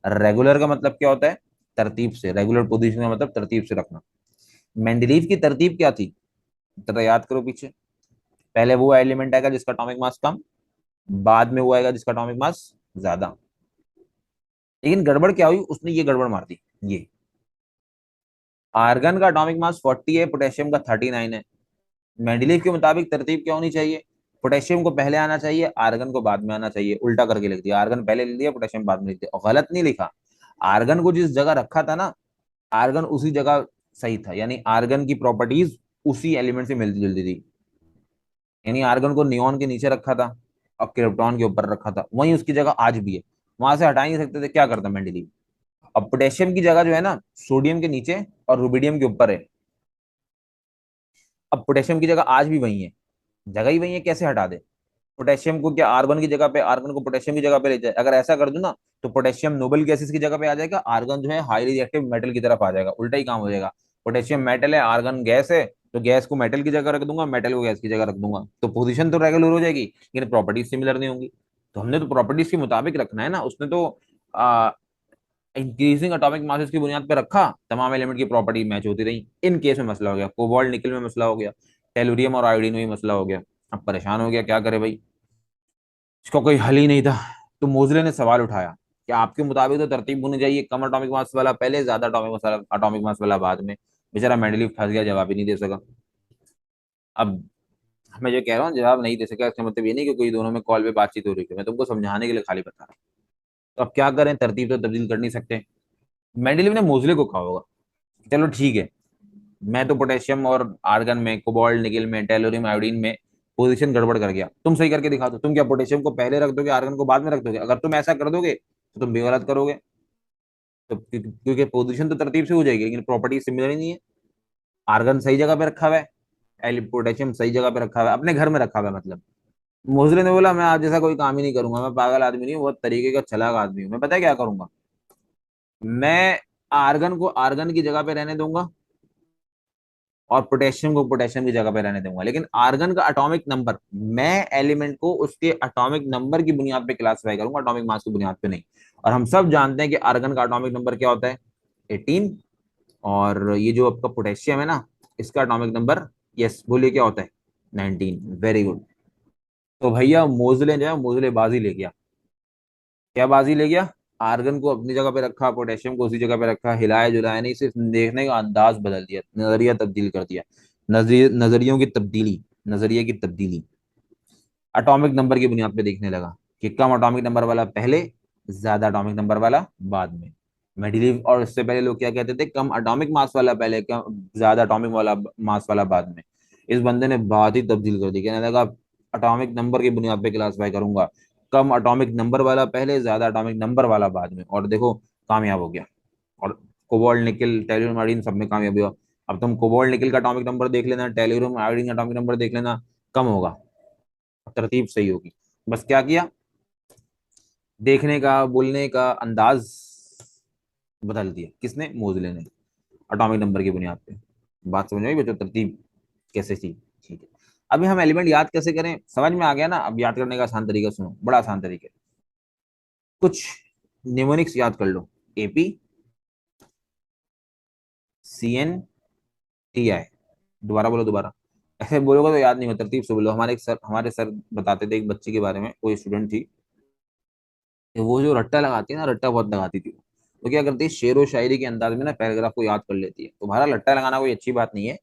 Regular का मतलब क्या होता है? तरतीब से। रेगुलर पोजीशन का मतलब तरतीब से रखना। मेंडलीव की तरतीब क्या थी, जरा याद करो पीछे। पहले वो एलिमेंट आएगा जिसका एटॉमिक मास कम, बाद में वो आएगा जिसका एटॉमिक मास ज्यादा। लेकिन गड़बड़ क्या हुई, उसने ये गड़बड़ मार दी, ये आर्गन का एटॉमिक मास 40 है, पोटेशियम का 39 है। मेंडलीव के मुताबिक तरतीब क्या होनी चाहिए? पोटेशियम को पहले आना चाहिए, आर्गन को बाद में आना चाहिए। उल्टा करके लिख दिया, आर्गन पहले लिख दिया, पोटेशियम बाद में लिख दिया। और गलत नहीं लिखा, आर्गन को जिस जगह रखा था ना, आर्गन उसी जगह सही था, यानी आर्गन की प्रॉपर्टीज उसी एलिमेंट से मिलती जुलती थी। यानी आर्गन को नियॉन के नीचे रखा था और क्रिप्टॉन के ऊपर रखा था, वहीं उसकी जगह आज भी है, वहां से हटा ही नहीं सकते थे। क्या करता मेंडलीव? अब पोटेशियम की जगह जो है ना, सोडियम के नीचे और रुबिडियम के ऊपर है। अब पोटेशियम की जगह आज भी वही है, जगह ही वही है, कैसे हटा दे? पोटेशियम को क्या आर्गन की जगह पे, आर्गन को पोटेशियम की जगह पे ले जाए? अगर ऐसा कर दूं ना तो पोटेशियम नोबल गैसेस की जगह पे आ जाएगा, आर्गन जो है हाईली रिएक्टिव मेटल की तरफ आ जाएगा, उल्टा ही काम हो जाएगा। पोटेशियम मेटल है, आर्गन गैस है, तो गैस को मेटल की जगह रख दूंगा, मेटल को गैस की जगह रख दूंगा, तो पोजीशन तो रेगुलर हो जाएगी लेकिन प्रॉपर्टीज सिमिलर नहीं होंगी। तो हमने तो प्रॉपर्टीज के मुताबिक रखना है ना, उसने तो इंक्रीजिंग एटॉमिक मासेस की बुनियाद पर रखा, तमाम एलिमेंट की प्रॉपर्टी मैच होती रही। इन केस में मसला हो गया, कोबाल्ट निकल में मसला हो गया, टेलुरियम और आयोडीन में भी मसला हो गया। अब परेशान हो गया, क्या करे भाई, इसका कोई हल ही नहीं था। तो मोजले ने सवाल उठाया कि आपके मुताबिक तो तरतीब होनी चाहिए, कम एटॉमिक मास वाला पहले, ज्यादा एटॉमिक मास वाला बाद में। बेचारा मेंडलीव फंस गया, जवाब ही नहीं दे सका। अब मैं जो कह रहा हूँ जवाब नहीं दे सका, इसका मतलब ये नहीं कि कोई दोनों में कॉल पे बातचीत हो रही है, मैं तुमको समझाने के लिए खाली बता रहा हूँ। तो अब क्या करें, तरतीब तो तब्दील कर नहीं सकते। मेंडलीव ने मोजले को कहा होगा, चलो ठीक है, मैं तो पोटेशियम और आर्गन में, कोबाल्ट निकल में, टेलोरियम आयोडीन में पोजीशन गड़बड़ कर गया, तुम सही करके दिखा दो। तुम क्या पोटेशियम को पहले रख दोगे, आर्गन को बाद में रख दोगे? अगर तुम ऐसा कर दोगे तो तुम भी गलत करोगे। तो क्योंकि पोजीशन तो तरतीब से हो जाएगी लेकिन प्रॉपर्टी सिमिलर ही नहीं है। आर्गन सही जगह पे रखा हुआ है, पोटेशियम सही जगह पे रखा हुआ है, अपने घर में रखा हुआ है मतलब। मोजले ने बोला मैं आप जैसा कोई काम ही नहीं करूंगा, मैं पागल आदमी नहीं हूँ, बहुत तरीके का चालाक आदमी हूँ। मैं पता है क्या करूंगा, मैं आर्गन को आर्गन की जगह पे रहने दूंगा और पोटेशियम को पोटेशियम की जगह पे रहने दूंगा, लेकिन आर्गन का एटॉमिक नंबर, मैं एलिमेंट को उसके एटॉमिक नंबर की बुनियाद पे क्लासिफाई करूंगा, एटॉमिक मास की बुनियाद पे नहीं। और हम सब जानते हैं कि आर्गन का एटॉमिक नंबर क्या होता है, 18। और ये जो आपका पोटेशियम है ना, इसका एटॉमिक नंबर, यस बोलिए क्या होता है, 19। Very good. तो भैया मोजले जो है, मोजले बाजी ले गया। क्या बाजी ले गया? आर्गन को अपनी जगह पे रखा, पोटेशियम को उसी जगह पे रखा, हिलाया जुलाया नहीं, सिर्फ देखने का अंदाज बदल दिया, नजरिया तब्दील कर दिया। नजरियों की तब्दीली, नजरिए की तब्दीली। एटॉमिक नंबर की बुनियाद पे देखने लगा कि कम एटॉमिक नंबर वाला पहले, ज्यादा एटॉमिक नंबर वाला बाद में। मेंडलीव और इससे पहले लोग क्या कहते थे, कम एटॉमिक मास वाला पहले, कम ज्यादा एटॉमिक वाला मास वाला बाद में। इस बंदे ने बात ही तब्दील कर दी, कहने लगा एटॉमिक नंबर की बुनियाद पे क्लासिफाई करूंगा, कम एटॉमिक नंबर वाला पहले, ज्यादा एटॉमिक नंबर वाला बाद में। और देखो कामयाब हो गया। और कोबाल्ट निकल टेल्यूरियम आयोडीन सब में कामयाब हुआ। अब तुम कोबाल्ट निकल का एटॉमिक नंबर देख लेना, टेल्यूरियम आयोडीन का एटॉमिक नंबर देख लेना, कम होगा, तरतीब सही होगी। बस क्या किया, देखने का बोलने का अंदाज बदल दिया, किसने? मोजले ने, एटॉमिक नंबर की बुनियाद पे। बात समझ में आई बच्चों, तरतीब कैसे थी? ठीक है। अभी हम एलिमेंट याद कैसे करें, समझ में आ गया ना? अब याद करने का आसान तरीका सुनो, बड़ा आसान तरीका। कुछ निमोनिक्स याद कर लो, एपी, CN, TI। दोबारा बोलो, दोबारा। ऐसे बोलोगे तो याद नहीं होता, तरतीब से बोलो। हमारे सर बताते थे एक बच्चे के बारे में, कोई स्टूडेंट थी, कि वो जो रट्टा लगाती है ना, रट्टा बहुत लगाती थी। तो क्या करती है, शेर व शायरी के अंदाज में ना पैराग्राफ को याद कर लेती है। तुम्हारा रट्टा लगाना कोई अच्छी बात नहीं है,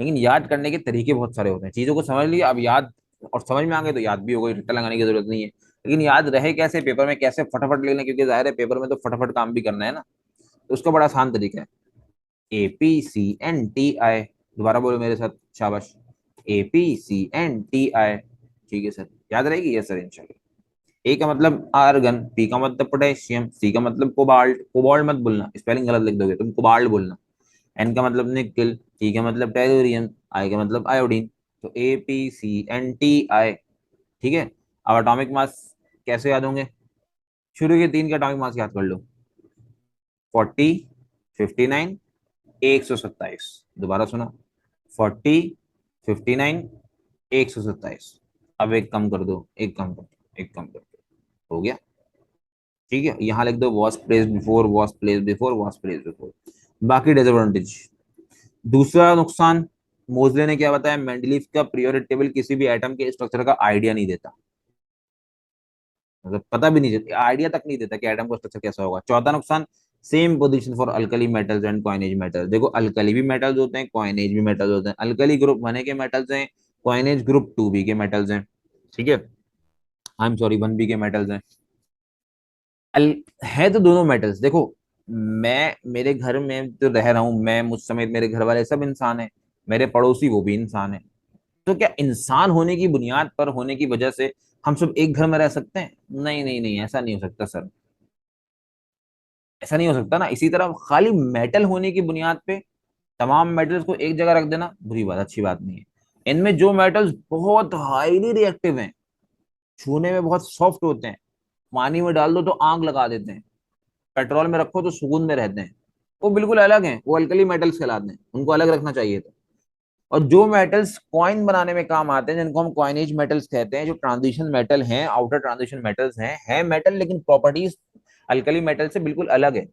लेकिन याद करने के तरीके बहुत सारे होते हैं। चीजों को समझ लिया, अब याद और समझ में आ गए तो याद भी हो गई, रट्टा लगाने की जरूरत नहीं है। लेकिन याद रहे कैसे, पेपर में कैसे फटाफट लिखना, क्योंकि जाहिर है पेपर में तो फटाफट काम भी करना है ना। तो उसका बड़ा आसान तरीका है, APCNTI। दोबारा बोलो मेरे साथ, शाबाश। APCNTI। ठीक है सर, याद रहेगी? यस सर, इंशाल्लाह। ए का मतलब आर्गन, पी का मतलब पोटेशियम, सी का मतलब कोबाल्ट। कोबाल्ट मत बोलना, स्पेलिंग गलत लिख दोगे तुम, कोबाल्ट बोलना। एन का मतलब निकिल, टी का मतलब टेलुरियम, आई का मतलब आयोडीन। तो APCNTI। ठीक है। अब एटॉमिक मास कैसे याद होंगे? शुरू के तीन के एटॉमिक मास याद कर लो। 40, 59, 127। दोबारा सुना। 40, 59, 127। अब एक कम कर दो, एक कम कर दो, एक कम कर दो, हो गया। ठीक है, यहाँ लिख दो was place before, was place before, was place before. बाकी डिसएडवांटेज। दूसरा नुकसान, मोजले ने क्या बताया, मेंडलीव का पीरियोडिक टेबल किसी भी एटम के स्ट्रक्चर का आइडिया नहीं देता। मतलब पता भी नहीं चलता, आइडिया तक नहीं देता कि एटम का स्ट्रक्चर कैसा होगा। चौथा नुकसान, same position for alkali metals and coinage metals. देखो अल्कली भी मेटल्स होते हैं, कॉइनेज भी मेटल्स होते हैं। अल्कली ग्रुप 1 के मेटल्स हैं, कॉइनेज ग्रुप 2B के मेटल्स हैं। ठीक है, आई एम सॉरी 1B के मेटल्स हैं। अल है तो दोनों मेटल्स। देखो मैं मेरे घर में तो रह रहा हूं, मैं मुझ समेत मेरे घर वाले सब इंसान हैं, मेरे पड़ोसी वो भी इंसान है। तो क्या इंसान होने की बुनियाद पर, होने की वजह से हम सब एक घर में रह सकते हैं? नहीं नहीं नहीं, ऐसा नहीं हो सकता सर। ऐसा नहीं हो सकता ना। इसी तरह खाली मेटल होने की बुनियाद पे तमाम मेटल्स को एक जगह रख देना बुरी बात, अच्छी बात नहीं है। इनमें जो मेटल्स बहुत हाईली रिएक्टिव हैं, छूने में बहुत सॉफ्ट होते हैं, पानी में डाल दो तो आग लगा देते हैं, पेट्रोल में रखो तो सुकून में रहते हैं, वो बिल्कुल अलग हैं, वो अल्कली मेटल्स कहलाते हैं, उनको अलग रखना चाहिए था। और जो मेटल्स कॉइन बनाने में काम आते हैं, जिनको हम कॉइनेज मेटल्स कहते हैं, जो ट्रांजिशन मेटल हैं, आउटर ट्रांजिशन मेटल्स हैं, है मेटल लेकिन प्रॉपर्टीज अल्कली मेटल से बिल्कुल अलग है,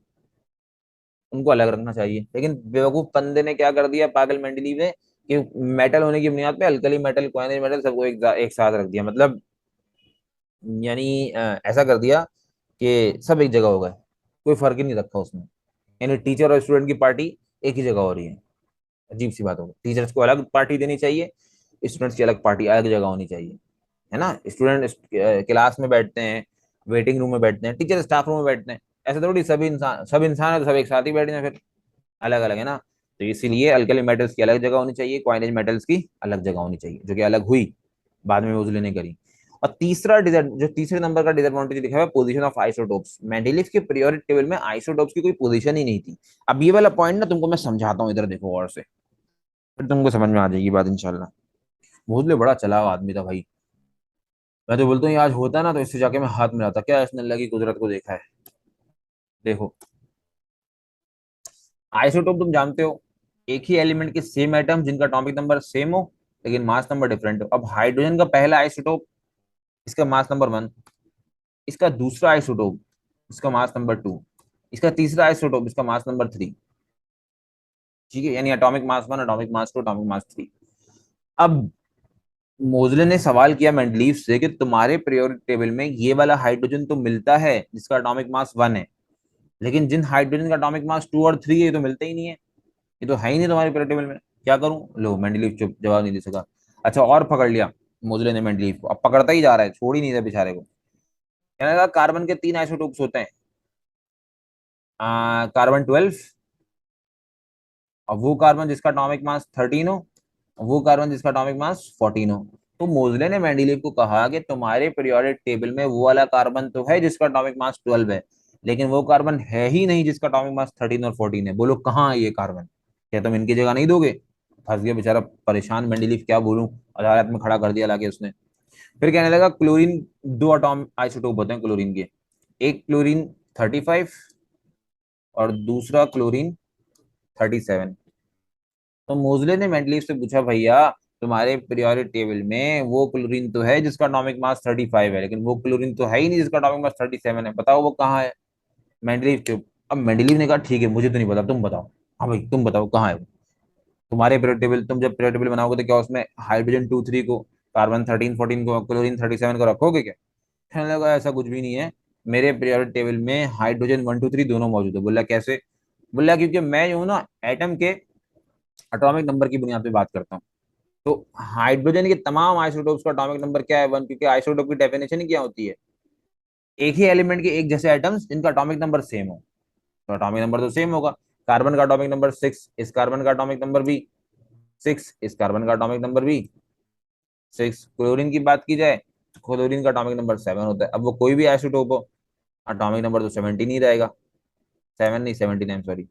उनको अलग रखना चाहिए। लेकिन बेवकूफ बंदे ने क्या कर दिया, पागल मेंडलीव ने, कि मेटल होने की बुनियाद पे अल्कली मेटल, कॉइनेज मेटल सबको एक साथ रख दिया। मतलब यानी ऐसा कर दिया कि सब एक जगह हो गए, कोई फर्क ही नहीं रखा उसमें। यानी टीचर और स्टूडेंट की पार्टी एक ही जगह हो रही है। अजीब सी बात होगी, टीचर्स को अलग पार्टी देनी चाहिए, स्टूडेंट्स की अलग पार्टी अलग जगह होनी चाहिए। है ना, स्टूडेंट क्लास में बैठते हैं, वेटिंग रूम में बैठते हैं, टीचर स्टाफ रूम में बैठते हैं। ऐसा थोड़ी सब इंसान है तो सब एक साथ ही बैठे हैं फिर? अलग अलग है ना। तो इसीलिए अल्कली मेटल्स की अलग जगह होनी चाहिए, क्वाइनेज मेटल्स की अलग जगह होनी चाहिए, जो कि अलग हुई बाद में यूज लेने करी। और तीसरा जो तीसरे नंबर का डिसएडवांटेज लिखा हुआ है, पोजीशन ऑफ आइसोटोप्स। मेंडेलीव के पीरियोडिक टेबल में आइसोटोप्स की कोई पोजीशन ही नहीं थी। अब ये वाला पॉइंट ना तुमको मैं समझाता हूँ, इधर देखो और से, फिर तुमको समझ में आ जाएगी बात इंशाल्लाह। मोस्टली बड़ा चला हुआ आदमी था भाई। मैं तो बोलता हूँ ये आज होता ना तो इससे जाके मैं हाथ मिलाता, क्या इसने अल्लाह की कुदरत को देखा है। देखो आइसोटोप तुम जानते हो, एक ही एलिमेंट के सेम एटम जिनका एटॉमिक नंबर सेम हो लेकिन मास नंबर डिफरेंट हो। अब हाइड्रोजन का पहला आइसोटोप, इसका मास नंबर 1, इसका दूसरा आइसोटोप, इसका मास नंबर 2, इसका तीसरा आइसोटोप, इसका मास नंबर 3। ठीक है, यानी atomic mass 1, atomic mass 2, atomic mass 3। अब मोजले ने सवाल किया मेंडलीव से कि तुम्हारे पीरियोडिक टेबल में ये वाला हाइड्रोजन तो मिलता है जिसका एटॉमिक मास 1 है, लेकिन जिन हाइड्रोजन का एटॉमिक मास 2 और 3 है ये तो मिलते ही नहीं है, ये तो है ही नहीं तुम्हारे पीरियोडिक टेबल में, क्या करूं? लो मेंडलीव चुप, जवाब नहीं दे सका। अच्छा और पकड़ लिया मोजले ने मेंडलीव को, अब पकड़ता ही जा रहा है, छोड़ ही नहीं रहा बेचारे को। कहने लगा कार्बन के 3 आइसोटोप्स होते हैं, कार्बन 12, और वो कार्बन जिसका एटॉमिक मास 13 हो, वो कार्बन जिसका एटॉमिक मास 14 हो। तो मोजले ने मेंडलीव को कहा कि तुम्हारे पीरियोडिक टेबल में वो वाला कार्बन तो है जिसका एटॉमिक मास 12 है, लेकिन वो कार्बन है ही नहीं जिसका एटॉमिक मास 13 और 14 है। बोलो कहाँ है ये कार्बन? क्या तुम इनकी जगह नहीं दोगे? फंस गया बेचारा, परेशान मेंडलीव, क्या बोलूं, अदालत में खड़ा कर दिया लाके उसने। फिर कहने लगा क्लोरीन, दो अटोम आइसोटोप होते हैं क्लोरीन के, एक क्लोरीन 35 और दूसरा क्लोरीन 37। तो मोजले ने मेंडलीव से पूछा भैया तुम्हारे पीरियोडिक टेबल में वो क्लोरीन तो है जिसका एटॉमिक मास 35 है, लेकिन वो क्लोरीन तो है ही नहीं जिसका एटॉमिक मास 37 है, बताओ वो कहाँ है? मेंडलीव चुप। अब मेंडलीव ने कहा ठीक है मुझे तो नहीं पता, तुम बताओ। हाँ भाई तुम बताओ कहाँ है वो? तुम्हारे पीरियोडिक टेबल, तुम जब पीरियोडिक टेबल बनाओगे तो क्या उसमें हाइड्रोजन 2 3 को, कार्बन 13 14 को, क्लोरीन 37 को रखोगे क्या? कहने लगा ऐसा कुछ भी नहीं है, मेरे पीरियोडिक टेबल में हाइड्रोजन 1 2 3 दोनों मौजूद है। बोला कैसे? बोला क्योंकि मैं जो हूँ ना एटम के एटॉमिक नंबर की बुनियाद पे बात करता हूँ। तो हाइड्रोजन के तमाम आइसोटोप्स का एटॉमिक नंबर क्या है? 1, क्योंकि आइसोटोप की डेफिनेशन ही क्या होती है? एक ही एलिमेंट के एक जैसे एटम्स जिनका एटॉमिक नंबर सेम हो। तो एटॉमिक नंबर तो सेम होगा। कार्बन का एटॉमिक नंबर 6, इस कार्बन का एटॉमिक नंबर भी 6, इस कार्बन का एटॉमिक नंबर भी 6। क्लोरीन की बात की जाए तो क्लोरीन का एटॉमिक नंबर 7 होता है। अब वो कोई भी आइसोटोप हो, एटॉमिक नंबर तो 17 ही रहेगा, 7 नहीं 17 है सॉरी।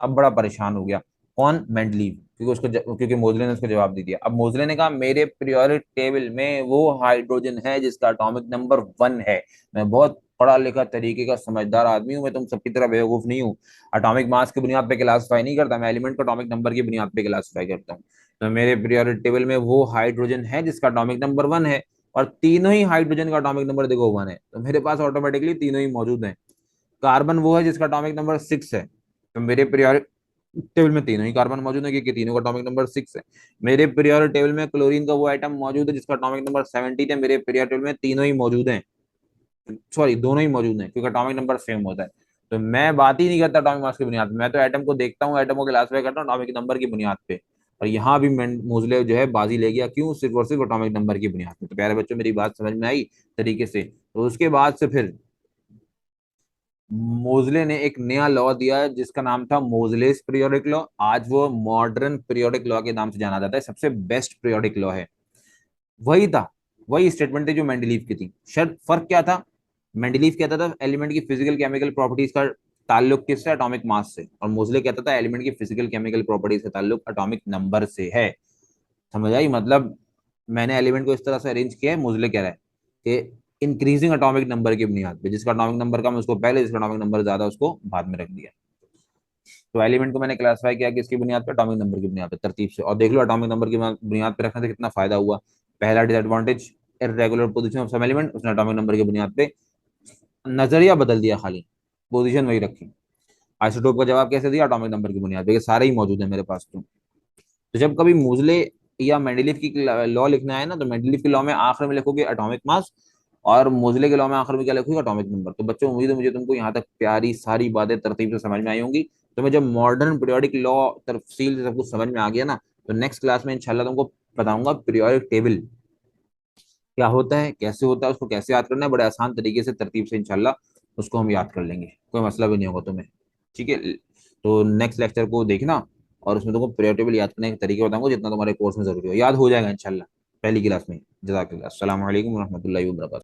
अब बड़ा परेशान हो गया। कौन? मेंडलीव, क्योंकि क्योंकि मोजले ने उसको जवाब दे दिया। अब मोजले ने कहा मेरे पीरियोडिक टेबल में वो हाइड्रोजन है जिसका एटॉमिक नंबर 1 है। मैं बहुत पढ़ा लिखा तरीके का समझदार आदमी हूँ, मैं तुम सबकी तरह बेवकूफ नहीं हूँ। एटॉमिक मास की बुनियाद पे क्लासिफाई नहीं करता मैं, एलिमेंट को एटॉमिक नंबर की बुनियाद पे क्लासिफाई करता हूँ। तो मेरे पीरियोडिक टेबल में वो हाइड्रोजन है जिसका एटॉमिक नंबर 1 है, और तीनों ही हाइड्रोजन का एटॉमिक नंबर देखो 1 है, तो मेरे पास ऑटोमेटिकली तीनों ही मौजूद हैं। कार्बन वो है जिसका एटॉमिक नंबर 6 है, तो मेरे पीरियोडिक टेबल में तीनों ही कार्बन मौजूद है क्योंकि तीनों का एटॉमिक नंबर 6 है। मेरे पीरियोडिक टेबल में क्लोरीन का वो आइटम मौजूद है जिसका एटॉमिक नंबर 17 है, मेरे पीरियोडिक टेबल में तीनों ही मौजूद हैं, सॉरी दोनों ही मौजूद हैं क्योंकि एटॉमिक नंबर सेम होता है। तो मैं बात ही नहीं करता एटॉमिक मास की बुनियाद पे, मैं तो एटम को देखता हूँ, एटम को क्लासिफाई करता हूँ एटॉमिक नंबर की बुनियाद पे। और यहाँ भी मोजले जो है बाजी ले गया, क्यों? सिर्फ और सिर्फ एटॉमिक नंबर की बुनियाद पे। तो प्यारे बच्चों मेरी बात समझ में आई तरीके से? तो उसके बाद से फिर मोजले ने एक नया लॉ दिया जिसका नाम था मोजलेस पीरियोडिक लॉ। आज वो मॉडर्न पीरियोडिक लॉ के नाम से जाना जाता है, सबसे बेस्ट पीरियोडिक लॉ है। वही था, वही स्टेटमेंट थी जो मेंडलीव की थी। शर्त फर्क क्या था? मेंडलीव कहता था एलिमेंट की फिजिकल केमिकल प्रॉपर्टीज का ताल्लुक किससे? एटॉमिक मास से। और मोजले कहता था एलिमेंट की फिजिकल केमिकल प्रॉपर्टीज का ताल्लुक एटॉमिक नंबर से है। समझ आई? मतलब मैंने एलिमेंट को इस तरह से अरेंज किया है, मोजले कह रहा है कि इंक्रीजिंग एटॉमिक नंबर की बुनियाद पे, जिसका एटॉमिक नंबर कम उसको पहले, जिसका एटॉमिक नंबर ज्यादा उसको बाद में रख दिया। तो एलिमेंट को मैंने क्लासिफाई किया किसकी बुनियाद पे? एटॉमिक नंबर की बुनियाद पे, तरतीब से। और देख लो एटॉमिक नंबर की बुनियाद पे रखने से कितना फायदा हुआ। पहला disadvantage, irregular position of some element, उसने एटॉमिक नंबर की बुनियाद पे नजरिया बदल दिया, खाली पोजीशन वही रखी। आइसोटोप का जवाब कैसे दिया? एटॉमिक नंबर की बुनियाद पे, ये सारे ही मौजूद है मेरे पास। तो जब कभी मूजले या मेंडलीव की लॉ लिखना है ना, तो मेंडलीव की लॉ में आखिर में लिखोगे एटॉमिक मास, और मोजले के लॉ में आखिर में क्या लिखोगे? Atomic number. तो बच्चों उम्मीद है मुझे तुमको यहाँ तक प्यारी सारी बातें तरतीब से समझ में आई होंगी। तो मैं जब मॉडर्न पीरियोडिक लॉ तफसील से सब कुछ समझ में आ गया ना, तो नेक्स्ट क्लास में इंशाल्लाह तुमको बताऊंगा पीरियोडिक टेबल क्या होता है, कैसे होता है, उसको कैसे याद करना है, बड़े आसान तरीके से तरतीब से इंशाल्लाह उसको हम याद कर लेंगे, कोई मसला भी नहीं होगा तुम्हें। ठीक है? तो नेक्स्ट लेक्चर को देखना, और उसमें तुमको पीरियोडिक टेबल याद करने के तरीके बताऊंगा जितना तुम्हारे कोर्स में जरूरी हो, याद हो जाएगा इंशाल्लाह पहली क्लास में। जज़ाकल्लाह। अस्सलाम वालेकुम रहमतुल्लाहि व बरकातहू।